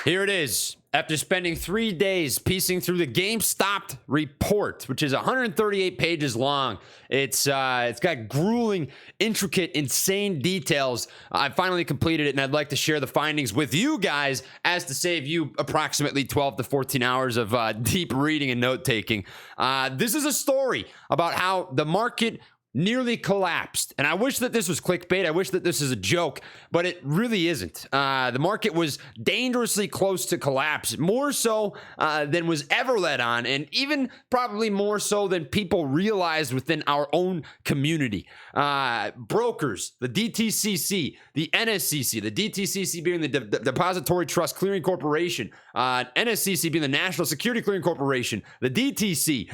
Here it is. After spending 3 days piecing through the GameStop report, which is 138 pages long, it's got grueling, intricate, insane details. I finally completed it, and I'd like to share the findings with you guys as to save you approximately 12 to 14 hours of deep reading and note-taking. This is a story about how the market nearly collapsed. And I wish that this was clickbait. I wish that this is a joke, but it really isn't. The market was dangerously close to collapse, more so than was ever let on, and even probably more so than people realized within our own community. Brokers, the DTCC, the NSCC, the DTCC being the Depository Trust Clearing Corporation, NSCC being the National Security Clearing Corporation, the DTC,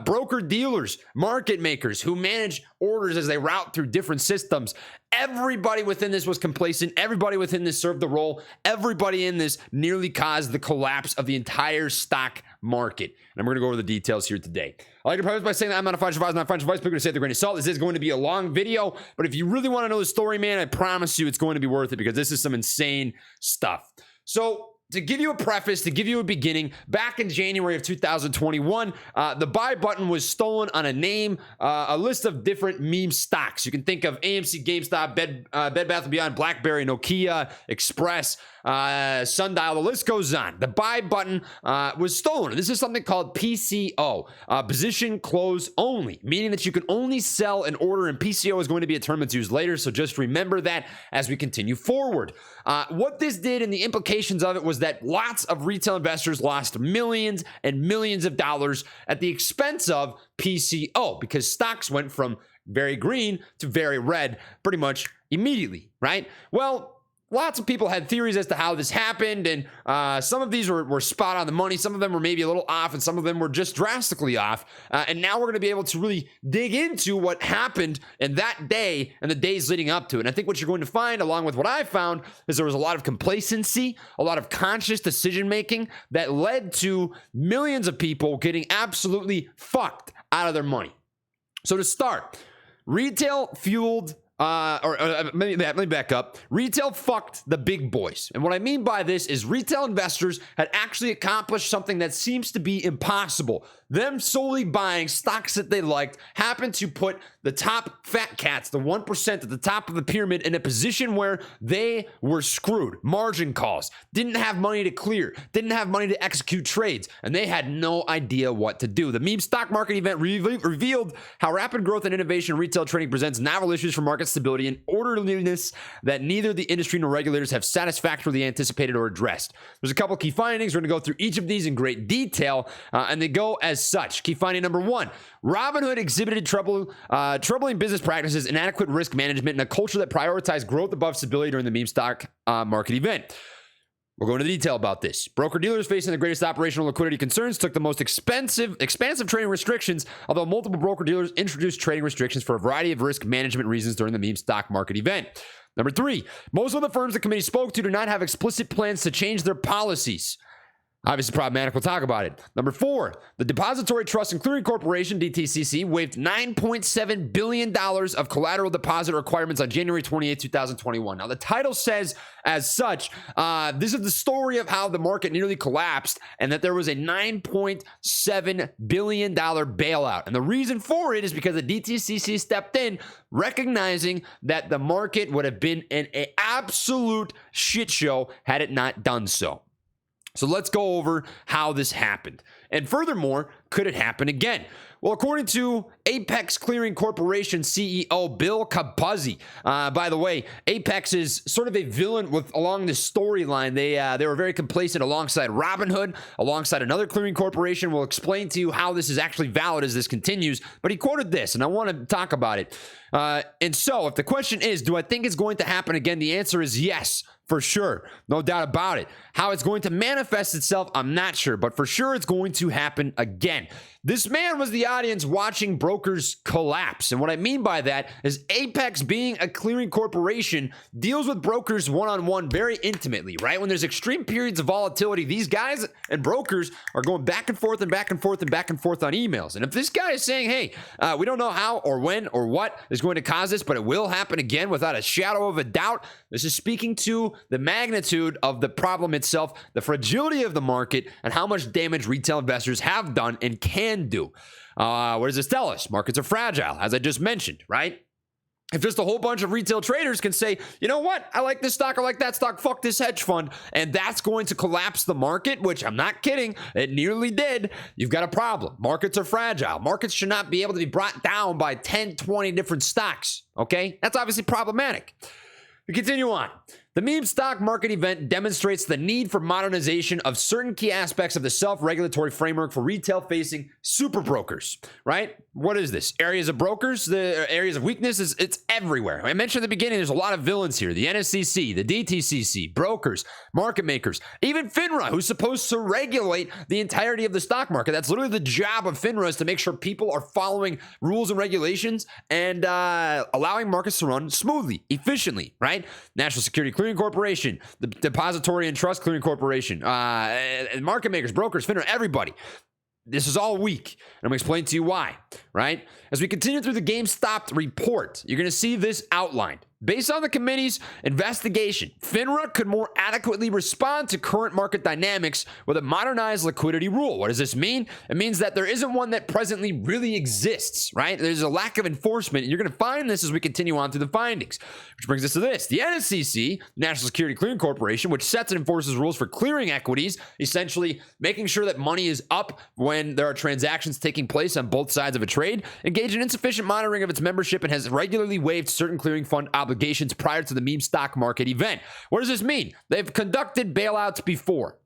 broker dealers, market makers who manage orders as they route through different systems. Everybody within this was complacent. Everybody within this served the role. Everybody in this nearly caused the collapse of the entire stock market. And I'm going to go over the details here today. I like to preface by saying that I'm not a financial advisor, not a financial advice. People are going to say they're going to sell. This is going to be a long video, but if you really want to know the story, man, I promise you it's going to be worth it because this is some insane stuff. So, to give you a preface, to give you a beginning, back in January of 2021, the buy button was stolen on a name, a list of different meme stocks. You can think of AMC, GameStop, Bed Bath & Beyond, BlackBerry, Nokia, Express, Sundial, the list goes on. The buy button was stolen. This is something called PCO, position close only, meaning that you can only sell an order, and PCO is going to be a term that's used later, so just remember that as we continue forward. What this did and the implications of it was that lots of retail investors lost millions and millions of dollars at the expense of PCO because stocks went from very green to very red pretty much immediately, right? Well, lots of people had theories as to how this happened, and some of these were spot on the money. Some of them were maybe a little off, and some of them were just drastically off. And now we're going to be able to really dig into what happened in that day and the days leading up to it. And I think what you're going to find, along with what I found, is there was a lot of complacency, a lot of conscious decision-making that led to millions of people getting absolutely fucked out of their money. So to start, retail fueled let me back up. Retail fucked the big boys. And what I mean by this is retail investors had actually accomplished something that seems to be impossible. Them solely buying stocks that they liked happened to put the top fat cats, the 1% at the top of the pyramid, in a position where they were screwed. Margin calls, didn't have money to clear, didn't have money to execute trades, and they had no idea what to do. The meme stock market event revealed how rapid growth and innovation in retail trading presents novel issues for market stability and orderliness that neither the industry nor regulators have satisfactorily anticipated or addressed. There's a couple key findings. We're going to go through each of these in great detail, and they go as such. Key finding number one, Robinhood exhibited troubling business practices, inadequate risk management, and a culture that prioritized growth above stability during the meme stock market event. We'll go into detail about this. Broker-dealers facing the greatest operational liquidity concerns took the most expansive trading restrictions, although multiple broker-dealers introduced trading restrictions for a variety of risk management reasons during the meme stock market event. Number three, most of the firms the committee spoke to do not have explicit plans to change their policies. Obviously problematic. We'll talk about it. Number four, the Depository Trust and Clearing Corporation, DTCC, waived $9.7 billion of collateral deposit requirements on January 28, 2021. Now, the title says as such, this is the story of how the market nearly collapsed and that there was a $9.7 billion bailout. And the reason for it is because the DTCC stepped in, recognizing that the market would have been an absolute shit show had it not done so. So let's go over how this happened. And furthermore, could it happen again? Well, according to Apex Clearing Corporation CEO Bill Capuzzi, by the way, Apex is sort of a villain along this storyline. They were very complacent alongside Robinhood, alongside another clearing corporation. We'll explain to you how this is actually valid as this continues. But he quoted this, and I want to talk about it. And so, if the question is, do I think it's going to happen again? The answer is yes. For sure. No doubt about it. How it's going to manifest itself, I'm not sure, but for sure it's going to happen again. This man was the audience watching brokers collapse. And what I mean by that is Apex, being a clearing corporation, deals with brokers one-on-one very intimately, right? When there's extreme periods of volatility, these guys and brokers are going back and forth and back and forth and back and forth on emails. And if this guy is saying, hey, we don't know how or when or what is going to cause this, but it will happen again without a shadow of a doubt, this is speaking to the magnitude of the problem itself, the fragility of the market, and how much damage retail investors have done and can do. What does this tell us? Markets are fragile, as I just mentioned, right? If just a whole bunch of retail traders can say, you know what, I like this stock, I like that stock, fuck this hedge fund, and that's going to collapse the market, which I'm not kidding, it nearly did, you've got a problem. Markets are fragile. Markets should not be able to be brought down by 10, 20 different stocks, okay? That's obviously problematic. We continue on. The meme stock market event demonstrates the need for modernization of certain key aspects of the self-regulatory framework for retail-facing super brokers, right? What is this? Areas of brokers, the areas of weakness, it's everywhere. I mentioned at the beginning, there's a lot of villains here. The NSCC, the DTCC, brokers, market makers, even Finra, who's supposed to regulate the entirety of the stock market. That's literally the job of Finra, is to make sure people are following rules and regulations and allowing markets to run smoothly, efficiently, right? National Security Clearing Corporation, the Depository and Trust Clearing Corporation, market makers, brokers, Finra, everybody. This is all weak, and I'm going to explain to you why, right? As we continue through the GameStop report, you're going to see this outlined. Based on the committee's investigation, Finra could more adequately respond to current market dynamics with a modernized liquidity rule. What does this mean? It means that there isn't one that presently really exists, right? There's a lack of enforcement, and you're going to find this as we continue on through the findings. Which brings us to this. The NSCC, National Security Clearing Corporation, which sets and enforces rules for clearing equities, essentially making sure that money is up when there are transactions taking place on both sides of a trade, engaged in insufficient monitoring of its membership and has regularly waived certain clearing fund obligations prior to the meme stock market event. What does this mean? They've conducted bailouts before.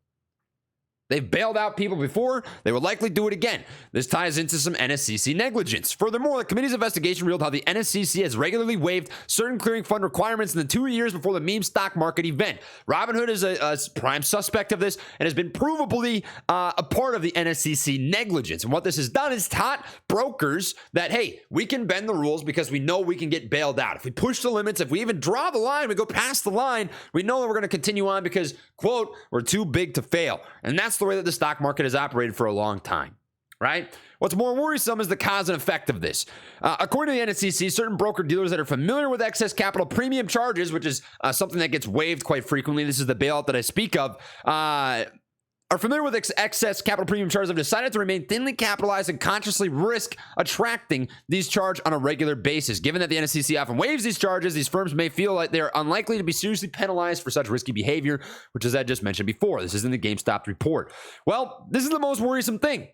They've bailed out people before. They will likely do it again. This ties into some NSCC negligence. Furthermore, the committee's investigation revealed how the NSCC has regularly waived certain clearing fund requirements in the 2 years before the meme stock market event. Robinhood is a prime suspect of this and has been provably a part of the NSCC negligence. And what this has done is taught brokers that, hey, we can bend the rules because we know we can get bailed out. If we push the limits, if we even draw the line, we go past the line, we know that we're going to continue on because, quote, we're too big to fail. And that's the way that the stock market has operated for a long time, right? What's more worrisome is the cause and effect of this. According to the NSCC, certain broker-dealers that are familiar with excess capital premium charges, which is something that gets waived quite frequently, this is the bailout that I speak of, are familiar with excess capital premium charges, have decided to remain thinly capitalized and consciously risk attracting these charges on a regular basis. Given that the NSCC often waives these charges, these firms may feel like they are unlikely to be seriously penalized for such risky behavior, which, as I just mentioned before, this is in the GameStop report. Well, this is the most worrisome thing.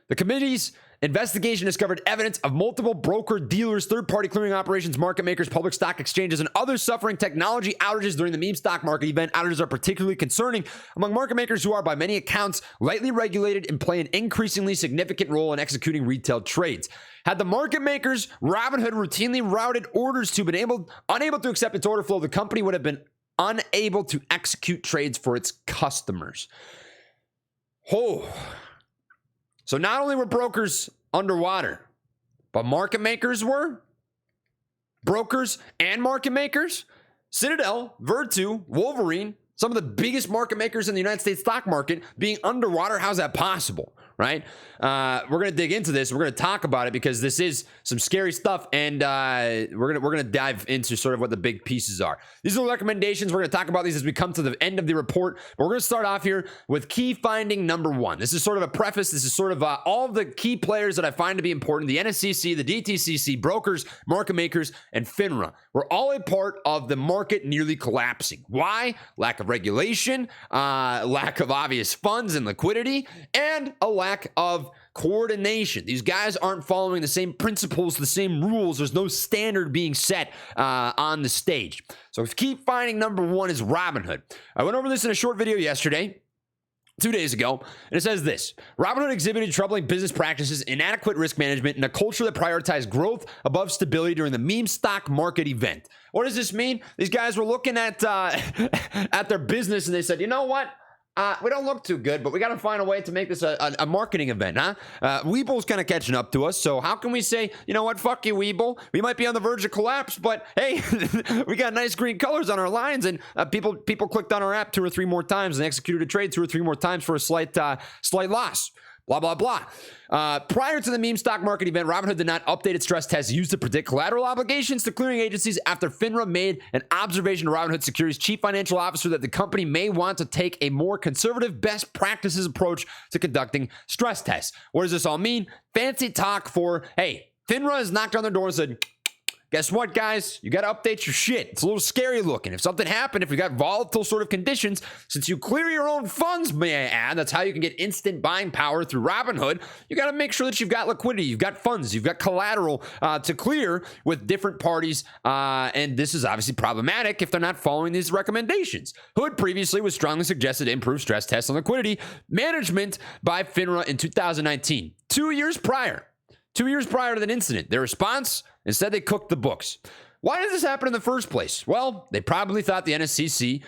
The committee's investigation discovered evidence of multiple broker dealers, third-party clearing operations, market makers, public stock exchanges, and others suffering technology outages during the meme stock market event. Outages are particularly concerning among market makers who are, by many accounts, lightly regulated and play an increasingly significant role in executing retail trades. Had the market makers Robinhood routinely routed orders to been unable to accept its order flow, the company would have been unable to execute trades for its customers. Oh. So not only were brokers underwater, but market makers were. Brokers and market makers. Citadel, Virtu, Wolverine, some of the biggest market makers in the United States stock market being underwater. How's that possible? Right? We're going to dig into this. We're going to talk about it because this is some scary stuff, and we're going to dive into sort of what the big pieces are. These are the recommendations. We're going to talk about these as we come to the end of the report, but we're going to start off here with key finding number one. This is sort of a preface. This is sort of all of the key players that I find to be important: the NSCC, the DTCC, brokers, market makers, and Finra. We're all a part of the market nearly collapsing. Why? Lack of regulation, lack of obvious funds and liquidity, and a lack of coordination. These guys aren't following the same principles, the same rules. There's no standard being set on the stage. So key finding number one is Robinhood. I went over this in a short video yesterday, 2 days ago, and it says this: Robinhood exhibited troubling business practices, inadequate risk management, and a culture that prioritized growth above stability during the meme stock market event. What does this mean? These guys were looking at their business and they said, you know what? We don't look too good, but we got to find a way to make this a marketing event, huh? Weeble's kind of catching up to us, so how can we say, you know what, fuck you, Weeble. We might be on the verge of collapse, but hey, we got nice green colors on our lines, and people clicked on our app 2 or 3 more times and executed a trade 2 or 3 more times for a slight loss. Blah, blah, blah. Prior to the meme stock market event, Robinhood did not update its stress tests used to predict collateral obligations to clearing agencies after Finra made an observation to Robinhood Securities chief financial officer that the company may want to take a more conservative best practices approach to conducting stress tests. What does this all mean? Fancy talk for, hey, Finra has knocked on their door and said, guess what, guys? You got to update your shit. It's a little scary looking. If something happened, if you got volatile sort of conditions, since you clear your own funds, may I add, that's how you can get instant buying power through Robinhood. You got to make sure that you've got liquidity, you've got funds, you've got collateral to clear with different parties. And this is obviously problematic if they're not following these recommendations. Hood previously was strongly suggested to improve stress tests on liquidity management by Finra in 2019, 2 years prior. 2 years prior to that incident. Their response, instead they cooked the books. Why did this happen in the first place? Well, they probably thought the NSCC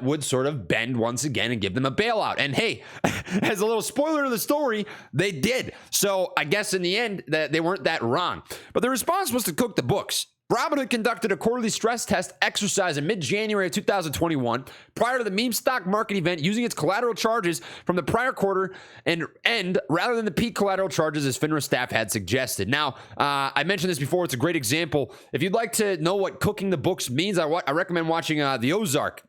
would sort of bend once again and give them a bailout. And hey, as a little spoiler of the story, they did. So I guess in the end, they weren't that wrong. But the response was to cook the books. Robinhood conducted a quarterly stress test exercise in mid-January of 2021 prior to the meme stock market event using its collateral charges from the prior quarter and end rather than the peak collateral charges as Finra staff had suggested. Now, I mentioned this before. It's a great example. If you'd like to know what cooking the books means, I recommend watching The Ozark.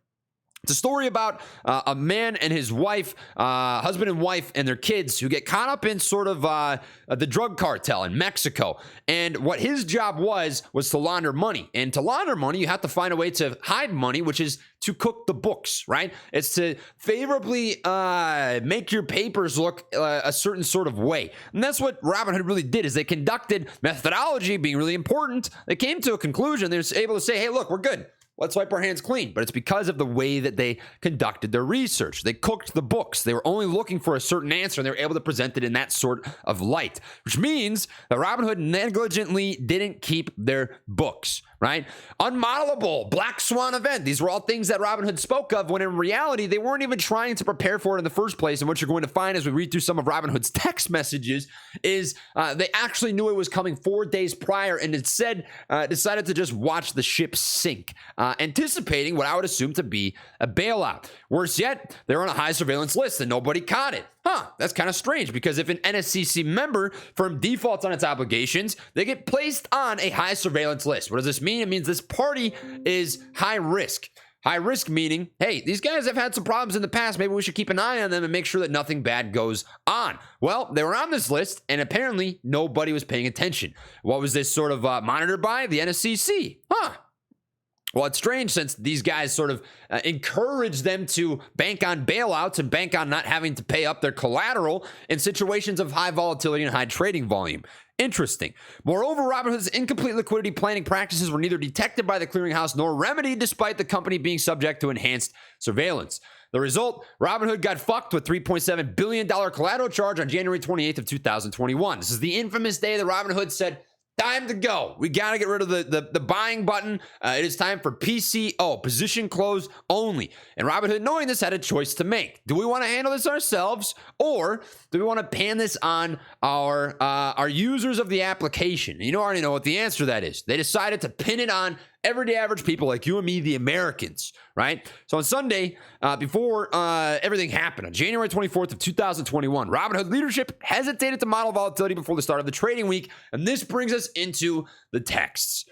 It's a story about a man and his wife, husband and wife, and their kids who get caught up in sort of the drug cartel in Mexico. And what his job was to launder money. And to launder money, you have to find a way to hide money, which is to cook the books, right? It's to favorably make your papers look a certain sort of way. And that's what Robinhood really did, is they conducted methodology being really important. They came to a conclusion. They were able to say, hey, look, we're good. Let's wipe our hands clean. But it's because of the way that they conducted their research. They cooked the books. They were only looking for a certain answer, and they were able to present it in that sort of light, which means that Robinhood negligently didn't keep their books, right? Unmodelable, black swan event. These were all things that Robinhood spoke of when in reality, they weren't even trying to prepare for it in the first place. And what you're going to find as we read through some of Robinhood's text messages is they actually knew it was coming 4 days prior and instead decided to just watch the ship sink. Anticipating what I would assume to be a bailout. Worse yet, they're on a high surveillance list and nobody caught it. That's kind of strange because if an NSCC member firm defaults on its obligations, they get placed on a high surveillance list. What does this mean? It means this party is high risk. High risk meaning, hey, these guys have had some problems in the past. Maybe we should keep an eye on them and make sure that nothing bad goes on. Well, they were on this list and apparently nobody was paying attention. What was this sort of monitored by? The NSCC. Well, it's strange since these guys sort of encourage them to bank on bailouts and bank on not having to pay up their collateral in situations of high volatility and high trading volume. Interesting. Moreover, Robinhood's incomplete liquidity planning practices were neither detected by the clearinghouse nor remedied despite the company being subject to enhanced surveillance. The result, Robinhood got fucked with $3.7 billion collateral charge on January 28th of 2021. This is the infamous day that Robinhood said, time to go. We got to get rid of the buying button. It is time for PCO, position close only. And Robinhood, knowing this, had a choice to make. Do we want to handle this ourselves, or do we want to pan this on our users of the application? And you already know what the answer to that is. They decided to pin it on everyday average people like you and me, the Americans, right? So on Sunday, before everything happened, on January 24th of 2021, Robinhood leadership hesitated to model volatility before the start of the trading week, and this brings us into the texts.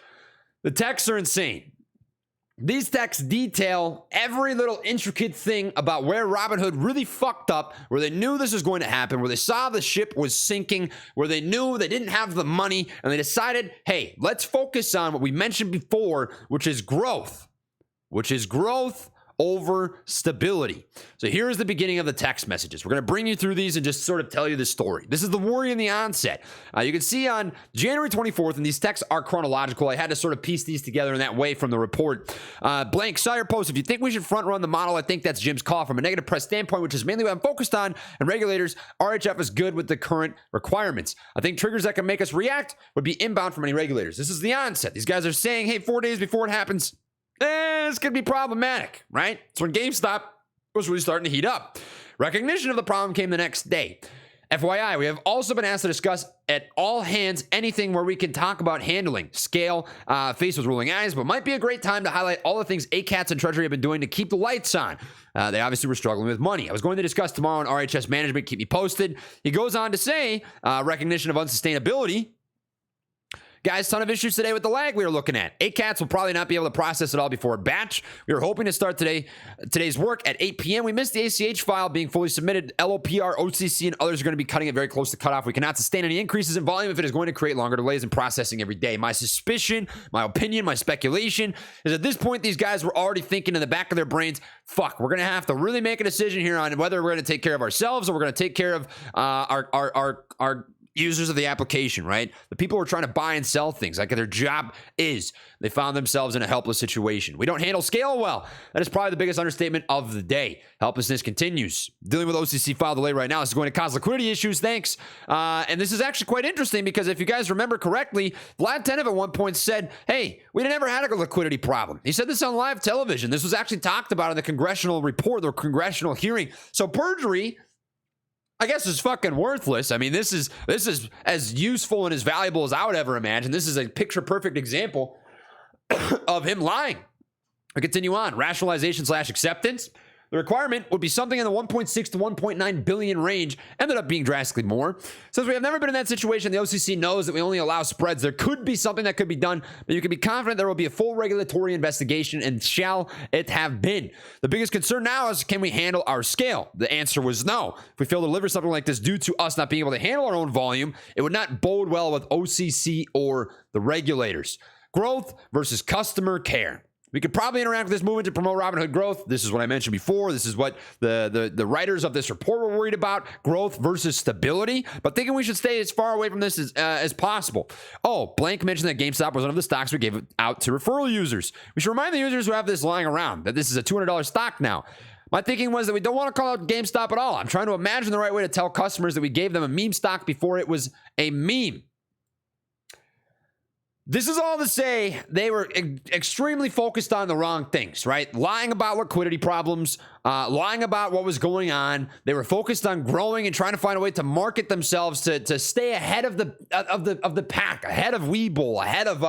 The texts are insane. These texts detail every little intricate thing about where Robinhood really fucked up, where they knew this was going to happen, where they saw the ship was sinking, where they knew they didn't have the money, and they decided, hey, let's focus on what we mentioned before, which is growth over stability. So here's the beginning of the text messages. We're going to bring you through these and just sort of tell you the story. This is the worry in the onset. You can see on January 24th, and these texts are chronological. I had to sort of piece these together in that way from the report. Blank Sire post, if you think we should front run the model, I think that's Jim's call from a negative press standpoint, which is mainly what I'm focused on. And regulators, RHF is good with the current requirements. I think triggers that can make us react would be inbound from any regulators. This is the onset. These guys are saying, hey, 4 days before it happens, it's going to be problematic, right? So when GameStop was really starting to heat up. Recognition of the problem came the next day. FYI, we have also been asked to discuss at all hands anything where we can talk about handling, scale, face with rolling eyes, but might be a great time to highlight all the things ACATS and Treasury have been doing to keep the lights on. They obviously were struggling with money. I was going to discuss tomorrow on RHS management. Keep me posted. He goes on to say, recognition of unsustainability. Guys, ton of issues today with the lag we were looking at. ACATS will probably not be able to process it all before a batch. We were hoping to start today's work at 8 p.m. We missed the ACH file being fully submitted. LOPR, OCC, and others are going to be cutting it very close to cutoff. We cannot sustain any increases in volume if it is going to create longer delays in processing every day. My suspicion, my opinion, my speculation is at this point, these guys were already thinking in the back of their brains, fuck, we're going to have to really make a decision here on whether we're going to take care of ourselves or we're going to take care of our users of the application, right? The people who are trying to buy and sell things, like their job is, they found themselves in a helpless situation. We don't handle scale well. That is probably the biggest understatement of the day. Helplessness continues. Dealing with OCC file delay right now is going to cause liquidity issues, thanks. And this is actually quite interesting because if you guys remember correctly, Vlad Tenev at one point said, hey, we never had a liquidity problem. He said this on live television. This was actually talked about in the congressional report, the congressional hearing. So perjury, I guess, is fucking worthless. I mean, this is as useful and as valuable as I would ever imagine. This is a picture-perfect example of him lying. I continue on. Rationalization/acceptance. The requirement would be something in the 1.6 to 1.9 billion range. Ended up being drastically more. Since we have never been in that situation, the OCC knows that we only allow spreads. There could be something that could be done, but you can be confident there will be a full regulatory investigation, and shall it have been. The biggest concern now is, can we handle our scale? The answer was no. If we fail to deliver something like this due to us not being able to handle our own volume, it would not bode well with OCC or the regulators. Growth versus customer care. We could probably interact with this movement to promote Robinhood growth. This is what I mentioned before. This is what the writers of this report were worried about, growth versus stability, but thinking we should stay as far away from this as possible. Oh, Blank mentioned that GameStop was one of the stocks we gave out to referral users. We should remind the users who have this lying around that this is a $200 stock now. My thinking was that we don't want to call out GameStop at all. I'm trying to imagine the right way to tell customers that we gave them a meme stock before it was a meme. This is all to say they were extremely focused on the wrong things, right? Lying about liquidity problems, lying about what was going on. They were focused on growing and trying to find a way to market themselves to stay ahead of the pack, ahead of Webull, ahead of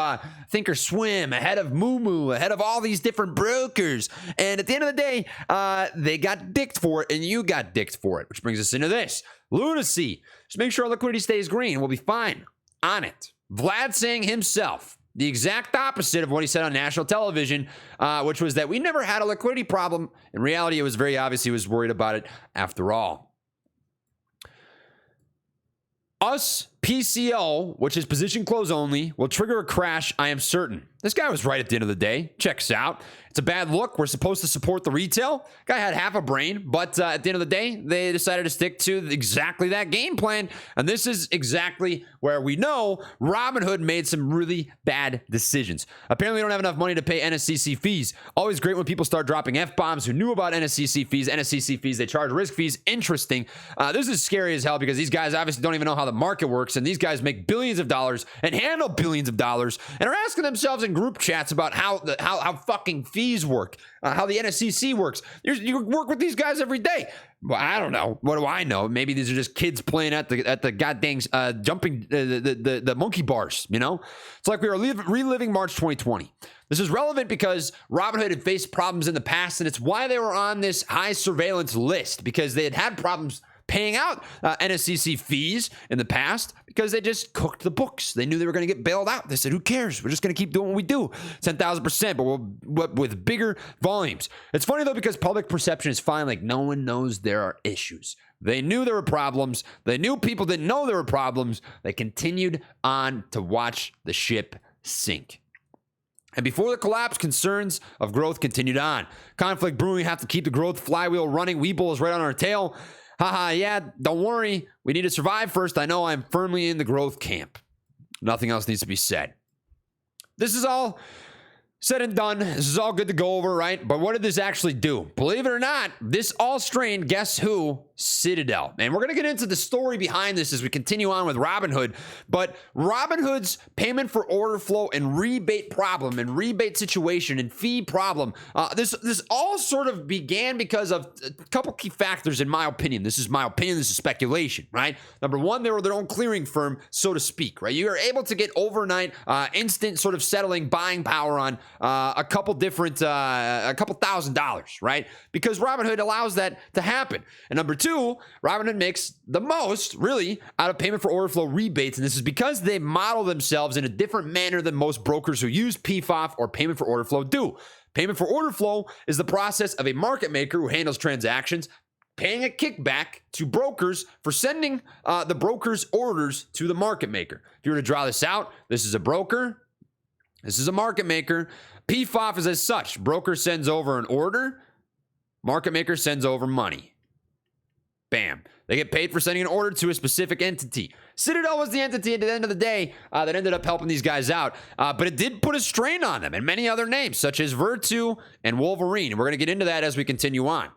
Thinkorswim, ahead of Moomoo, ahead of all these different brokers. And at the end of the day, they got dicked for it, and you got dicked for it, which brings us into this. Lunacy. Just make sure our liquidity stays green. We'll be fine on it. Vlad saying himself the exact opposite of what he said on national television, which was that we never had a liquidity problem. In reality, it was very obvious he was worried about it after all. Us PCO, which is position close only, will trigger a crash, I am certain. This guy was right at the end of the day. Checks out. It's a bad look. We're supposed to support the retail. Guy had half a brain, but at the end of the day, they decided to stick to exactly that game plan. And this is exactly where we know Robinhood made some really bad decisions. Apparently, we don't have enough money to pay NSCC fees. Always great when people start dropping F-bombs who knew about NSCC fees. NSCC fees, they charge risk fees. Interesting. This is scary as hell because these guys obviously don't even know how the market works. And these guys make billions of dollars and handle billions of dollars and are asking themselves in group chats about how fucking fees work, how the NSCC works. You work with these guys every day. Well, I don't know. What do I know? Maybe these are just kids playing at the goddamn jumping the monkey bars. You know, it's like we were reliving March 2020. This is relevant because Robinhood had faced problems in the past, and it's why they were on this high surveillance list, because they had problems paying out NSCC fees in the past because they just cooked the books. They knew they were going to get bailed out. They said, who cares? We're just going to keep doing what we do. 10,000%, but with bigger volumes. It's funny, though, because public perception is fine. Like, no one knows there are issues. They knew there were problems. They knew people didn't know there were problems. They continued on to watch the ship sink. And before the collapse, concerns of growth continued on. Conflict brewing, have to keep the growth flywheel running. Webull is right on our tail. Haha, yeah, don't worry. We need to survive first. I know I'm firmly in the growth camp. Nothing else needs to be said. This is all Said and done. This is all good to go over, right? But what did this actually do? Believe it or not, this all strained, guess who? Citadel. And we're going to get into the story behind this as we continue on with Robinhood. But Robinhood's payment for order flow and rebate problem and rebate situation and fee problem, this all sort of began because of a couple key factors, in my opinion. This is my opinion. This is speculation, right? Number one, they were their own clearing firm, so to speak, right? You are able to get overnight, instant sort of settling buying power on a couple $1,000s, right? Because Robinhood allows that to happen. And number two, Robinhood makes the most, really, out of payment for order flow rebates. And this is because they model themselves in a different manner than most brokers who use PFOF or payment for order flow do. Payment for order flow is the process of a market maker who handles transactions paying a kickback to brokers for sending the broker's orders to the market maker. If you were to draw this out, this is a broker. This is a market maker. PFOF is as such. Broker sends over an order. Market maker sends over money. Bam. They get paid for sending an order to a specific entity. Citadel was the entity at the end of the day that ended up helping these guys out. But it did put a strain on them and many other names, such as Virtu and Wolverine. And we're going to get into that as we continue on.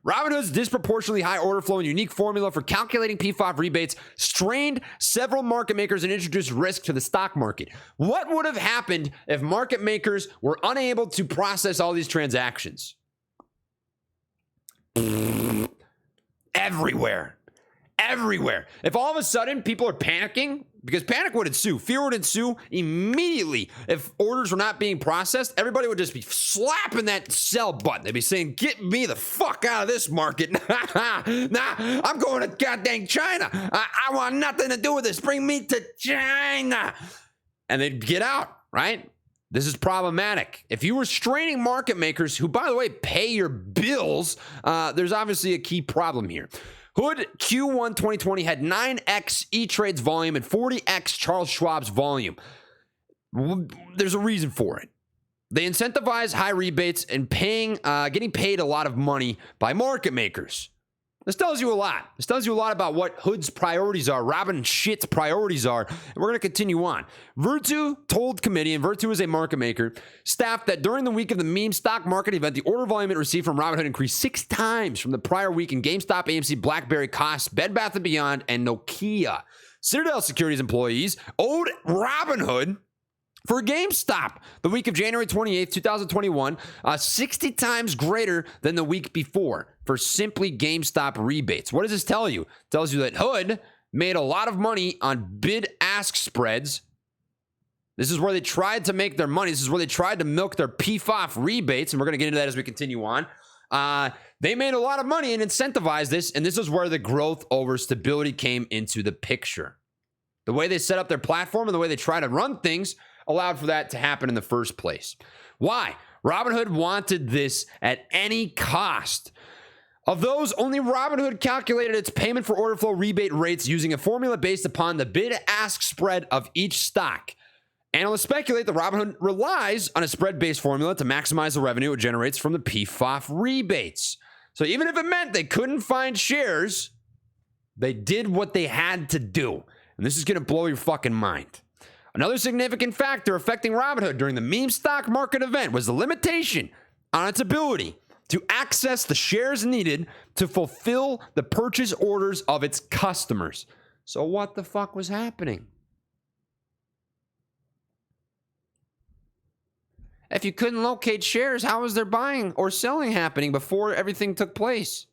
Robinhood's disproportionately high order flow and unique formula for calculating PFOF rebates strained several market makers and introduced risk to the stock market. What would have happened if market makers were unable to process all these transactions? Everywhere. If all of a sudden people are panicking, because panic would ensue, fear would ensue immediately. If orders were not being processed, everybody would just be slapping that sell button. They'd be saying, get me the fuck out of this market. Nah, I'm going to goddamn China. I want nothing to do with this. Bring me to China. And they'd get out, right? This is problematic. If you were straining market makers who, by the way, pay your bills, there's obviously a key problem here. Hood Q1 2020 had 9x E-Trade's volume and 40x Charles Schwab's volume. There's a reason for it. They incentivize high rebates and getting paid a lot of money by market makers. This tells you a lot. This tells you a lot about what Hood's priorities are, Robin shit's priorities are, and we're going to continue on. Virtu told committee, and Virtu is a market maker, staff that during the week of the meme stock market event, the order volume it received from Robinhood increased 6 times from the prior week in GameStop, AMC, BlackBerry, Koss, Bed Bath & Beyond, and Nokia. Citadel Securities employees owed Robinhood for GameStop the week of January 28th, 2021, 60 times greater than the week before for simply GameStop rebates. What does this tell you? It tells you that Hood made a lot of money on bid-ask spreads. This is where they tried to make their money. This is where they tried to milk their PFOF rebates, and we're going to get into that as we continue on. They made a lot of money and incentivized this, and this is where the growth over stability came into the picture. The way they set up their platform and the way they try to run things allowed for that to happen in the first place. Why? Robinhood wanted this at any cost. Of those, only Robinhood calculated its payment for order flow rebate rates using a formula based upon the bid-ask spread of each stock. Analysts speculate that Robinhood relies on a spread-based formula to maximize the revenue it generates from the PFOF rebates. So even if it meant they couldn't find shares, they did what they had to do. And this is going to blow your fucking mind. Another significant factor affecting Robinhood during the meme stock market event was the limitation on its ability to access the shares needed to fulfill the purchase orders of its customers. So what the fuck was happening? If you couldn't locate shares, how was there buying or selling happening before everything took place?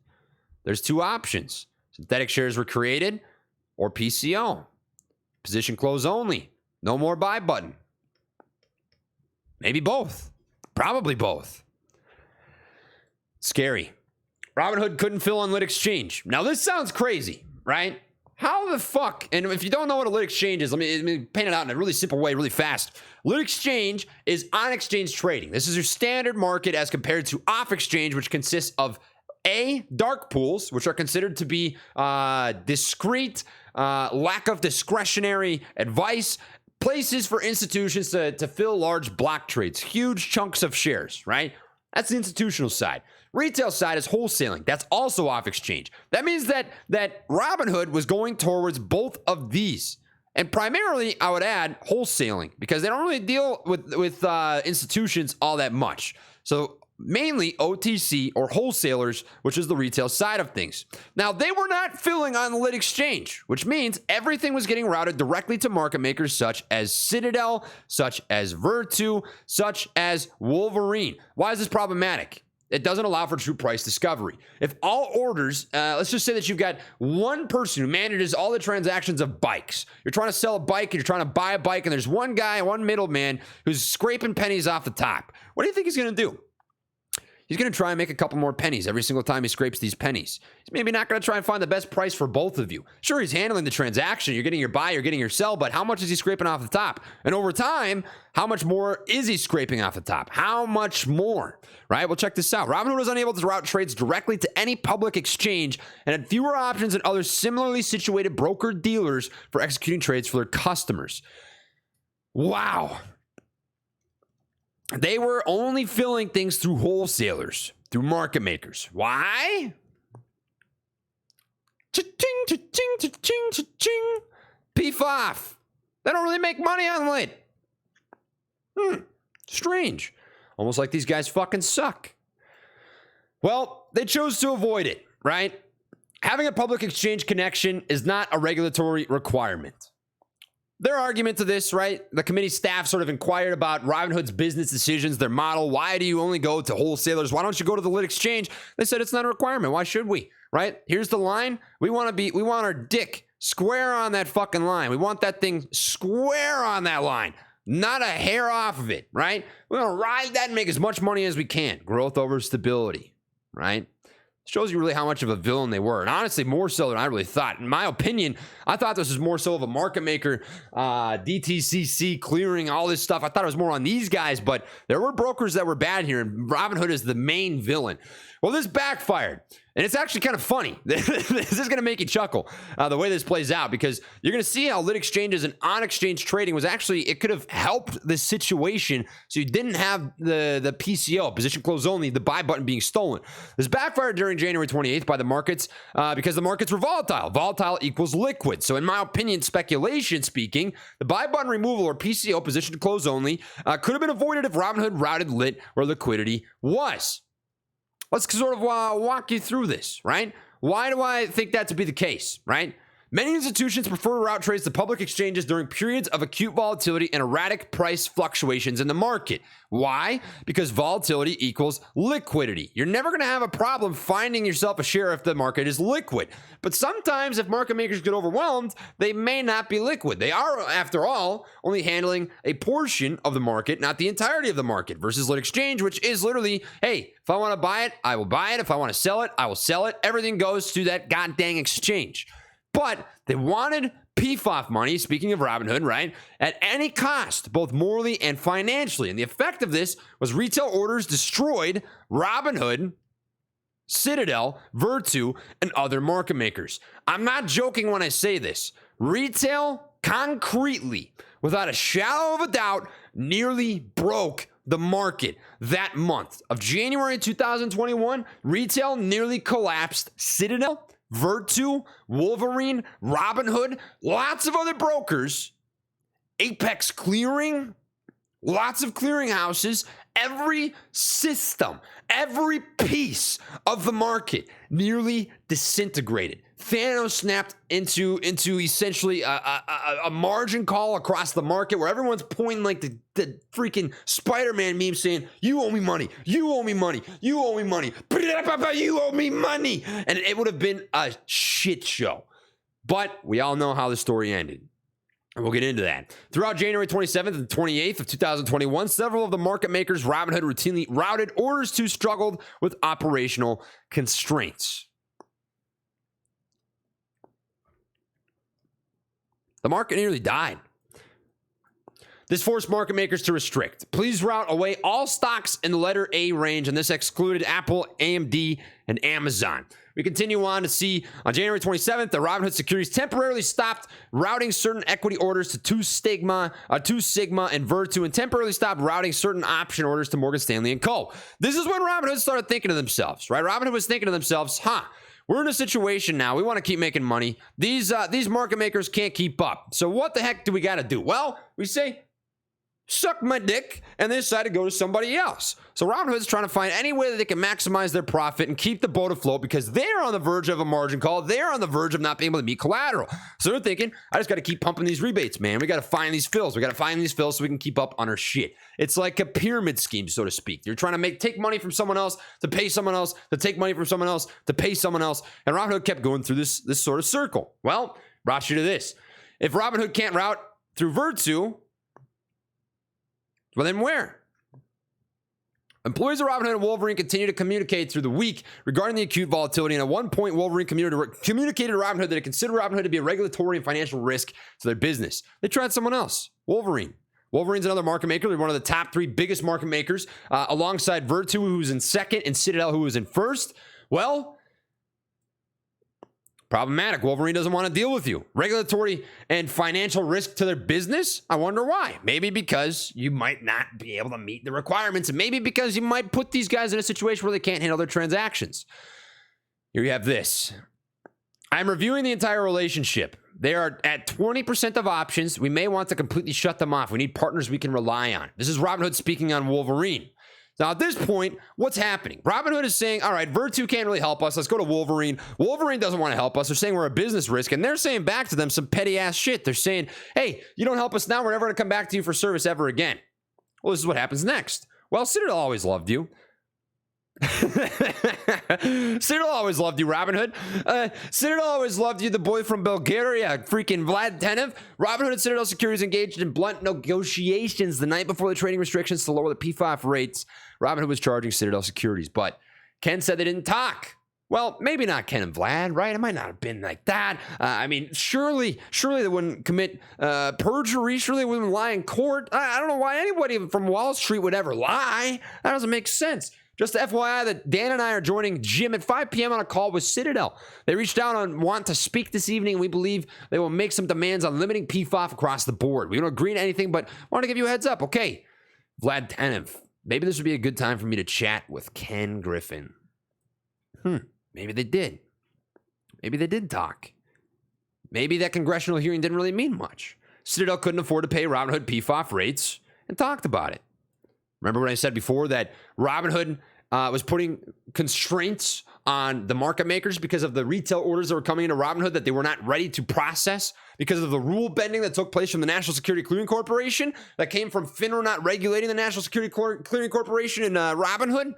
There's 2 options. Synthetic shares were created or PCO. Position close only. No more buy button. Maybe both. Probably both. Scary. Robinhood couldn't fill on Lit Exchange. Now, this sounds crazy, right? How the fuck? And if you don't know what a Lit Exchange is, let me paint it out in a really simple way, really fast. Lit Exchange is on-exchange trading. This is your standard market as compared to off-exchange, which consists of dark pools, which are considered to be discrete, lack of discretionary advice, places for institutions to fill large block trades, huge chunks of shares, right? That's the institutional side. Retail side is wholesaling. That's also off exchange. That means that Robinhood was going towards both of these. And primarily, I would add wholesaling because they don't really deal with institutions all that much. So mainly OTC or wholesalers, which is the retail side of things. Now, they were not filling on the lit exchange, which means everything was getting routed directly to market makers such as Citadel, such as Virtu, such as Wolverine. Why is this problematic? It doesn't allow for true price discovery. If all orders, let's just say that you've got one person who manages all the transactions of bikes. You're trying to sell a bike and you're trying to buy a bike, and there's one guy, one middleman who's scraping pennies off the top. What do you think he's going to do? He's going to try and make a couple more pennies every single time he scrapes these pennies. He's maybe not going to try and find the best price for both of you. Sure, he's handling the transaction. You're getting your buy, you're getting your sell, but how much is he scraping off the top? And over time, how much more is he scraping off the top? How much more? Right? Well, check this out. Robinhood was unable to route trades directly to any public exchange and had fewer options than other similarly situated broker-dealers for executing trades for their customers. Wow. They were only filling things through wholesalers, through market makers. Why? Cha-ching, cha-ching, cha-ching, cha-ching. PFOF. They don't really make money on lit. Strange. Almost like these guys fucking suck. Well, they chose to avoid it, right? Having a public exchange connection is not a regulatory requirement. Their argument to this, right? The committee staff sort of inquired about Robinhood's business decisions, their model. Why do you only go to wholesalers? Why don't you go to the lit exchange? They said it's not a requirement. Why should we? Right? Here's the line. We want our dick square on that fucking line. We want that thing square on that line. Not a hair off of it, right? We're going to ride that and make as much money as we can. Growth over stability, right? Shows you really how much of a villain they were. And honestly, more so than I really thought. In my opinion, I thought this was more so of a market maker, DTCC, clearing, all this stuff. I thought it was more on these guys, but there were brokers that were bad here, and Robinhood is the main villain. Well, this backfired. And it's actually kind of funny. This is going to make you chuckle the way this plays out, because you're going to see how lit exchanges and on-exchange trading was actually, it could have helped this situation so you didn't have the PCO, position close only, the buy button being stolen. This backfired during January 28th by the markets because the markets were volatile. Volatile equals liquid. So in my opinion, speculation speaking, the buy button removal or PCO, position close only, could have been avoided if Robinhood routed lit where liquidity was. Let's sort of walk you through this, right? Why do I think that to be the case, right? Many institutions prefer to route trades to public exchanges during periods of acute volatility and erratic price fluctuations in the market. Why? Because volatility equals liquidity. You're never going to have a problem finding yourself a share if the market is liquid. But sometimes if market makers get overwhelmed, they may not be liquid. They are, after all, only handling a portion of the market, not the entirety of the market, versus lit exchange, which is literally, hey, if I want to buy it, I will buy it. If I want to sell it, I will sell it. Everything goes to that goddamn exchange. But they wanted PFOF money, speaking of Robinhood, right, at any cost, both morally and financially. And the effect of this was retail orders destroyed Robinhood, Citadel, Virtu, and other market makers. I'm not joking when I say this. Retail, concretely, without a shadow of a doubt, nearly broke the market that month. Of January 2021, retail nearly collapsed. Citadel, Virtu, Wolverine, Robinhood, lots of other brokers, Apex Clearing, lots of clearinghouses, every system, every piece of the market nearly disintegrated. Thanos snapped into essentially a margin call across the market where everyone's pointing like the freaking Spider-Man meme saying, you owe me money, you owe me money, you owe me money, you owe me money. And it would have been a shit show. But we all know how the story ended. And we'll get into that. Throughout January 27th and 28th of 2021, several of the market makers Robinhood routinely routed orders to struggled with operational constraints. The market nearly died. This forced market makers to restrict. Please route away all stocks in the letter A range, and this excluded Apple, AMD, and Amazon. We continue on to see on January 27th, the Robinhood Securities temporarily stopped routing certain equity orders to Two Sigma, and Virtu, and temporarily stopped routing certain option orders to Morgan Stanley and Co. This is when Robinhood started thinking to themselves, right? Robinhood was thinking to themselves, we're in a situation now. We want to keep making money. These market makers can't keep up. So what the heck do we got to do? Well, we say, suck my dick, and they decide to go to somebody else. So Robinhood's trying to find any way that they can maximize their profit and keep the boat afloat because they're on the verge of a margin call. They're on the verge of not being able to meet collateral. So they're thinking, I just got to keep pumping these rebates, man. We got to find these fills. We got to find these fills so we can keep up on our shit. It's like a pyramid scheme, so to speak. You're trying to take money from someone else to pay someone else to take money from someone else to pay someone else. And Robinhood kept going through this sort of circle. Well, brought you to this. If Robinhood can't route through Virtu, well, then where? Employees of Robinhood and Wolverine continue to communicate through the week regarding the acute volatility, and at one point, Wolverine communicated to Robinhood that it considered Robinhood to be a regulatory and financial risk to their business. They tried someone else, Wolverine. Wolverine's another market maker. They're one of the top 3 biggest market makers, alongside Virtu, who's in second, and Citadel, who was in first. Well, problematic. Wolverine doesn't want to deal with you. Regulatory and financial risk to their business? I wonder why. Maybe because you might not be able to meet the requirements, and maybe because you might put these guys in a situation where they can't handle their transactions. Here you have this. I'm reviewing the entire relationship. They are at 20% of options. We may want to completely shut them off. We need partners we can rely on. This is Robinhood speaking on Wolverine. Now, at this point, what's happening? Robinhood is saying, all right, Virtu can't really help us. Let's go to Wolverine. Wolverine doesn't want to help us. They're saying we're a business risk, and they're saying back to them some petty-ass shit. They're saying, hey, you don't help us now. We're never going to come back to you for service ever again. Well, this is what happens next. Well, Citadel always loved you. Citadel always loved you, Robinhood. Citadel always loved you, the boy from Bulgaria, freaking Vlad Tenev. Robinhood and Citadel Securities engaged in blunt negotiations the night before the trading restrictions to lower the PFOF rates. Robinhood was charging Citadel Securities, but Ken said they didn't talk. Well, maybe not Ken and Vlad, right? It might not have been like that. I mean, surely they wouldn't commit perjury. Surely they wouldn't lie in court. I don't know why anybody from Wall Street would ever lie. That doesn't make sense. Just FYI that Dan and I are joining Jim at 5 p.m. on a call with Citadel. They reached out and want to speak this evening, and we believe they will make some demands on limiting PFOF across the board. We don't agree to anything, but want to give you a heads up. Okay, Vlad Tenev, maybe this would be a good time for me to chat with Ken Griffin. Maybe they did. Maybe they did talk. Maybe that congressional hearing didn't really mean much. Citadel couldn't afford to pay Robinhood PFOF rates and talked about it. Remember when I said before that Robinhood was putting constraints on the market makers because of the retail orders that were coming into Robinhood that they were not ready to process because of the rule bending that took place from the National Security Clearing Corporation that came from Finra not regulating the National Security Clearing Corporation in Robinhood?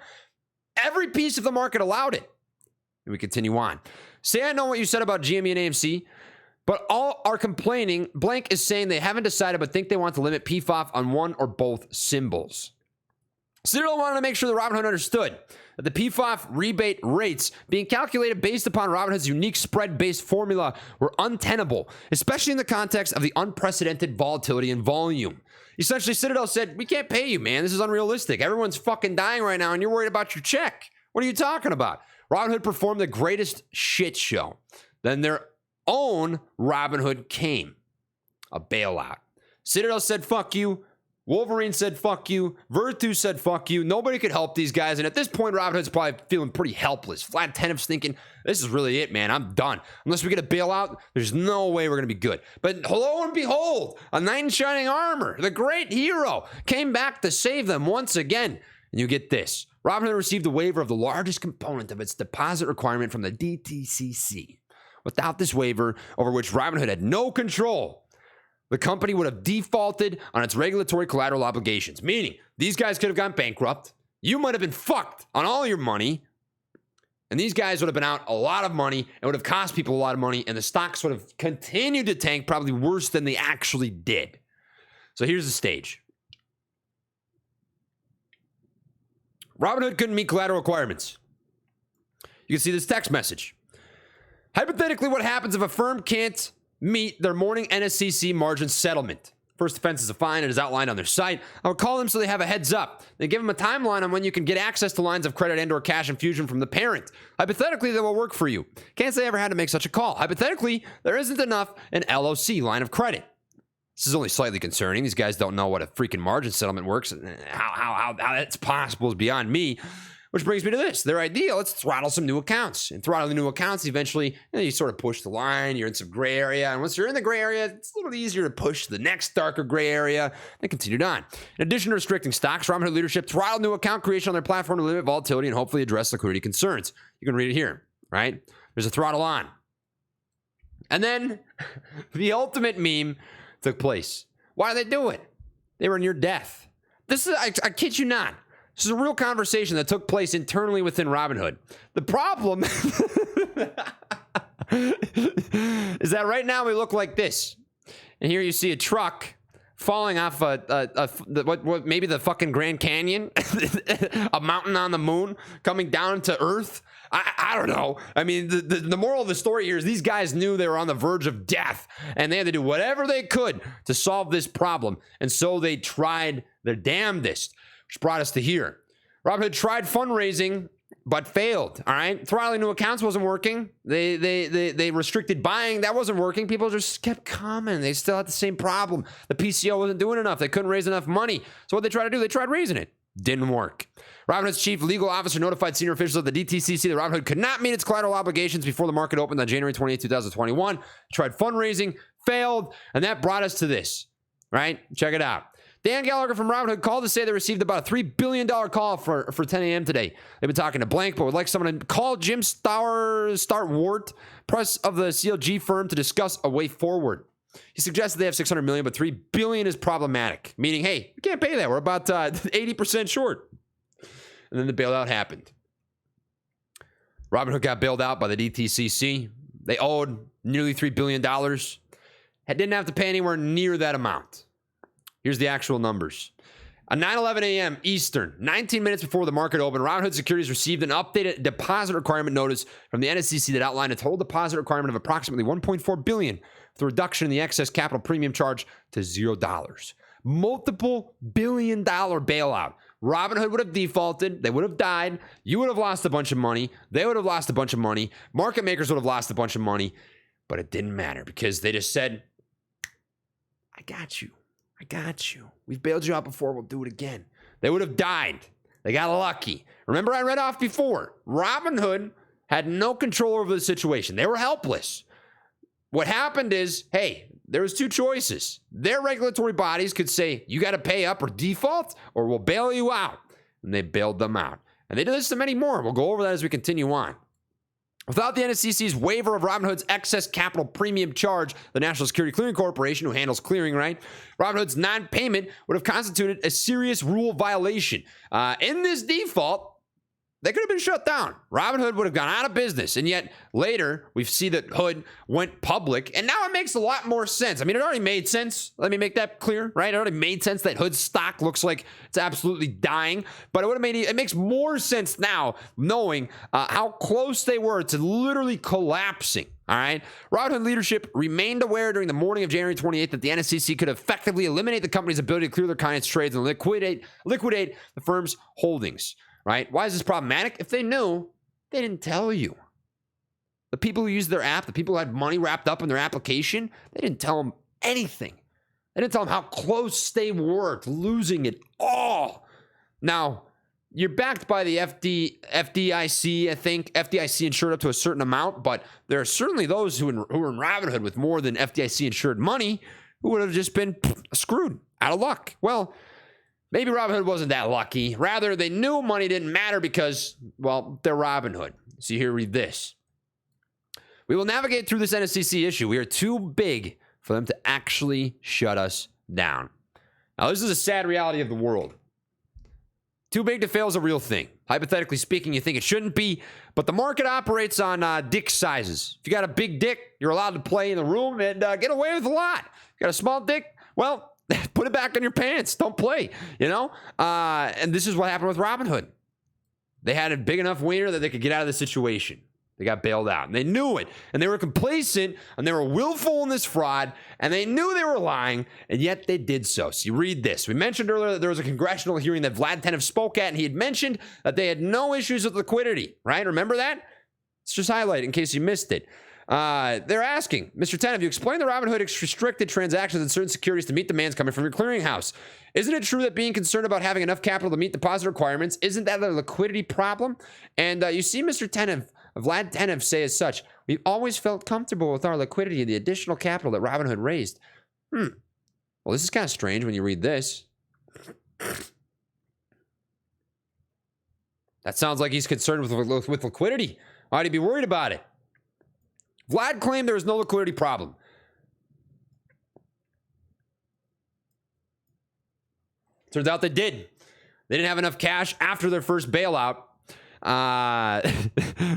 Every piece of the market allowed it. And we continue on. Say I know what you said about GME and AMC, but all are complaining. Blank is saying they haven't decided but think they want to limit PFOF on one or both symbols. Citadel wanted to make sure that Robinhood understood that the PFOF rebate rates being calculated based upon Robinhood's unique spread-based formula were untenable, especially in the context of the unprecedented volatility and volume. Essentially, Citadel said, we can't pay you, man. This is unrealistic. Everyone's fucking dying right now, and you're worried about your check. What are you talking about? Robinhood performed the greatest shit show. Then their own Robinhood came. A bailout. Citadel said, fuck you. Wolverine said, fuck you. Virtu said, fuck you. Nobody could help these guys. And at this point, Robinhood's probably feeling pretty helpless. Vlad Tenev's thinking, this is really it, man. I'm done. Unless we get a bailout, there's no way we're going to be good. But lo and behold, a knight in shining armor, the great hero, came back to save them once again. And you get this. Robinhood received a waiver of the largest component of its deposit requirement from the DTCC. Without this waiver, over which Robinhood had no control, the company would have defaulted on its regulatory collateral obligations, meaning these guys could have gone bankrupt. You might have been fucked on all your money, and these guys would have been out a lot of money and would have cost people a lot of money, and the stocks would have continued to tank, probably worse than they actually did. So here's the stage. Robinhood couldn't meet collateral requirements. You can see this text message. Hypothetically, what happens if a firm can't meet their morning NSCC margin settlement? First offense is a fine. It is outlined on their site. I would call them so they have a heads up. They give them a timeline on when you can get access to lines of credit and or cash infusion from the parent. Hypothetically, they will work for you. Can't say I ever had to make such a call. Hypothetically, there isn't enough an LOC, line of credit. This is only slightly concerning. These guys don't know what a freaking margin settlement works. How that's possible is beyond me. Which brings me to this. Their idea, let's throttle some new accounts. And throttling new accounts, eventually, you sort of push the line. You're in some gray area. And once you're in the gray area, it's a little easier to push the next darker gray area. They continued on. In addition to restricting stocks, Robinhood leadership throttled new account creation on their platform to limit volatility and hopefully address liquidity concerns. You can read it here, right? There's a throttle on. And then the ultimate meme took place. Why did they do it? They were near death. This is, I kid you not. This is a real conversation that took place internally within Robinhood. The problem is that right now we look like this. And here you see a truck falling off maybe the fucking Grand Canyon, a mountain on the moon coming down to Earth. I don't know. I mean, the moral of the story here is these guys knew they were on the verge of death and they had to do whatever they could to solve this problem. And so they tried their damnedest, which brought us to here. Robinhood tried fundraising, but failed. All right, throttling new accounts wasn't working. They restricted buying. That wasn't working. People just kept coming. They still had the same problem. The PCO wasn't doing enough. They couldn't raise enough money. So what they tried to do? They tried raising it. Didn't work. Robinhood's chief legal officer notified senior officials at the DTCC that Robinhood could not meet its collateral obligations before the market opened on January 28, 2021. Tried fundraising, failed, and that brought us to this. Right? Check it out. Dan Gallagher from Robinhood called to say they received about a $3 billion call for 10 a.m. today. They've been talking to blank, but would like someone to call Jim Starwart, press of the CLG firm, to discuss a way forward. He suggested they have $600 million, but $3 billion is problematic, meaning, hey, we can't pay that. We're about 80% short. And then the bailout happened. Robinhood got bailed out by the DTCC. They owed nearly $3 billion. Didn't have to pay anywhere near that amount. Here's the actual numbers. At 9:11 a.m. Eastern, 19 minutes before the market opened, Robinhood Securities received an updated deposit requirement notice from the NSCC that outlined a total deposit requirement of approximately $1.4 billion, with a reduction in the excess capital premium charge to $0. Multiple billion-dollar bailout. Robinhood would have defaulted. They would have died. You would have lost a bunch of money. They would have lost a bunch of money. Market makers would have lost a bunch of money. But it didn't matter because they just said, I got you. I got you. We've bailed you out before. We'll do it again. They would have died. They got lucky. Remember, I read off before. Robinhood had no control over the situation. They were helpless. What happened is, hey, there was two choices. Their regulatory bodies could say, you got to pay up or default, or we'll bail you out. And they bailed them out. And they did this to many more. We'll go over that as we continue on. Without the NSCC's waiver of Robinhood's excess capital premium charge, the National Security Clearing Corporation, who handles clearing, right? Robinhood's non-payment would have constituted a serious rule violation. In this default, they could have been shut down. Robinhood would have gone out of business. And yet later, we see that Hood went public. And now it makes a lot more sense. I mean, it already made sense. Let me make that clear, right? It already made sense that Hood's stock looks like it's absolutely dying. But it makes more sense now knowing how close they were to literally collapsing. All right. Robinhood leadership remained aware during the morning of January 28th that the NSCC could effectively eliminate the company's ability to clear their clients' trades and liquidate the firm's holdings. Right? Why is this problematic? If they knew, they didn't tell you. The people who used their app, the people who had money wrapped up in their application, they didn't tell them anything. They didn't tell them how close they were to losing it all. Now, you're backed by the FDIC, I think. FDIC insured up to a certain amount, but there are certainly those who are in Robinhood with more than FDIC insured money who would have just been screwed, out of luck. Well, maybe Robinhood wasn't that lucky. Rather, they knew money didn't matter because, well, they're Robinhood. So here, read this. We will navigate through this NSCC issue. We are too big for them to actually shut us down. Now, this is a sad reality of the world. Too big to fail is a real thing. Hypothetically speaking, you think it shouldn't be, but the market operates on dick sizes. If you got a big dick, you're allowed to play in the room and get away with a lot. You got a small dick? Well, put it back in your pants. Don't play, you know? And this is what happened with Robinhood. They had a big enough wiener that they could get out of the situation. They got bailed out. And they knew it. And they were complacent. And they were willful in this fraud. And they knew they were lying. And yet they did so. So you read this. We mentioned earlier that there was a congressional hearing that Vlad Tenev spoke at. And he had mentioned that they had no issues with liquidity. Right? Remember that? Let's just highlight it in case you missed it. They're asking, Mr. Tenev, you explained the Robinhood restricted transactions in certain securities to meet demands coming from your clearinghouse. Isn't it true that being concerned about having enough capital to meet deposit requirements, isn't that a liquidity problem? And you see Mr. Tenev, Vlad Tenev, say as such, we've always felt comfortable with our liquidity and the additional capital that Robinhood raised. Well, this is kind of strange when you read this. That sounds like he's concerned with liquidity. Why'd he be worried about it? Vlad claimed there was no liquidity problem. Turns out they did. They didn't have enough cash after their first bailout. The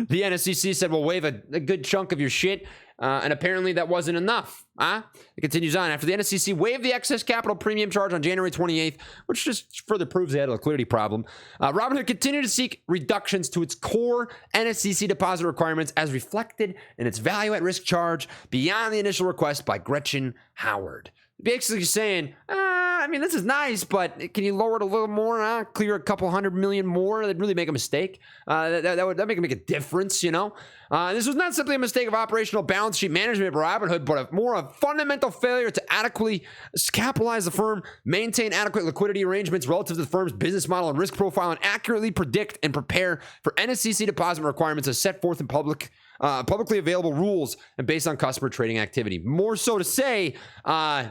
NSCC said, we'll waive a good chunk of your shit. And apparently that wasn't enough. It continues on. After the NSCC waived the excess capital premium charge on January 28th, which just further proves they had a liquidity problem, Robinhood continued to seek reductions to its core NSCC deposit requirements as reflected in its value at risk charge beyond the initial request by Gretchen Howard. Basically saying, I mean, this is nice, but can you lower it a little more? Clear a couple $100 million more? That'd really make a mistake. That would make a difference, you know? This was not simply a mistake of operational balance sheet management by Robinhood, but more a fundamental failure to adequately capitalize the firm, maintain adequate liquidity arrangements relative to the firm's business model and risk profile, and accurately predict and prepare for NSCC deposit requirements as set forth in publicly available rules and based on customer trading activity. More so to say,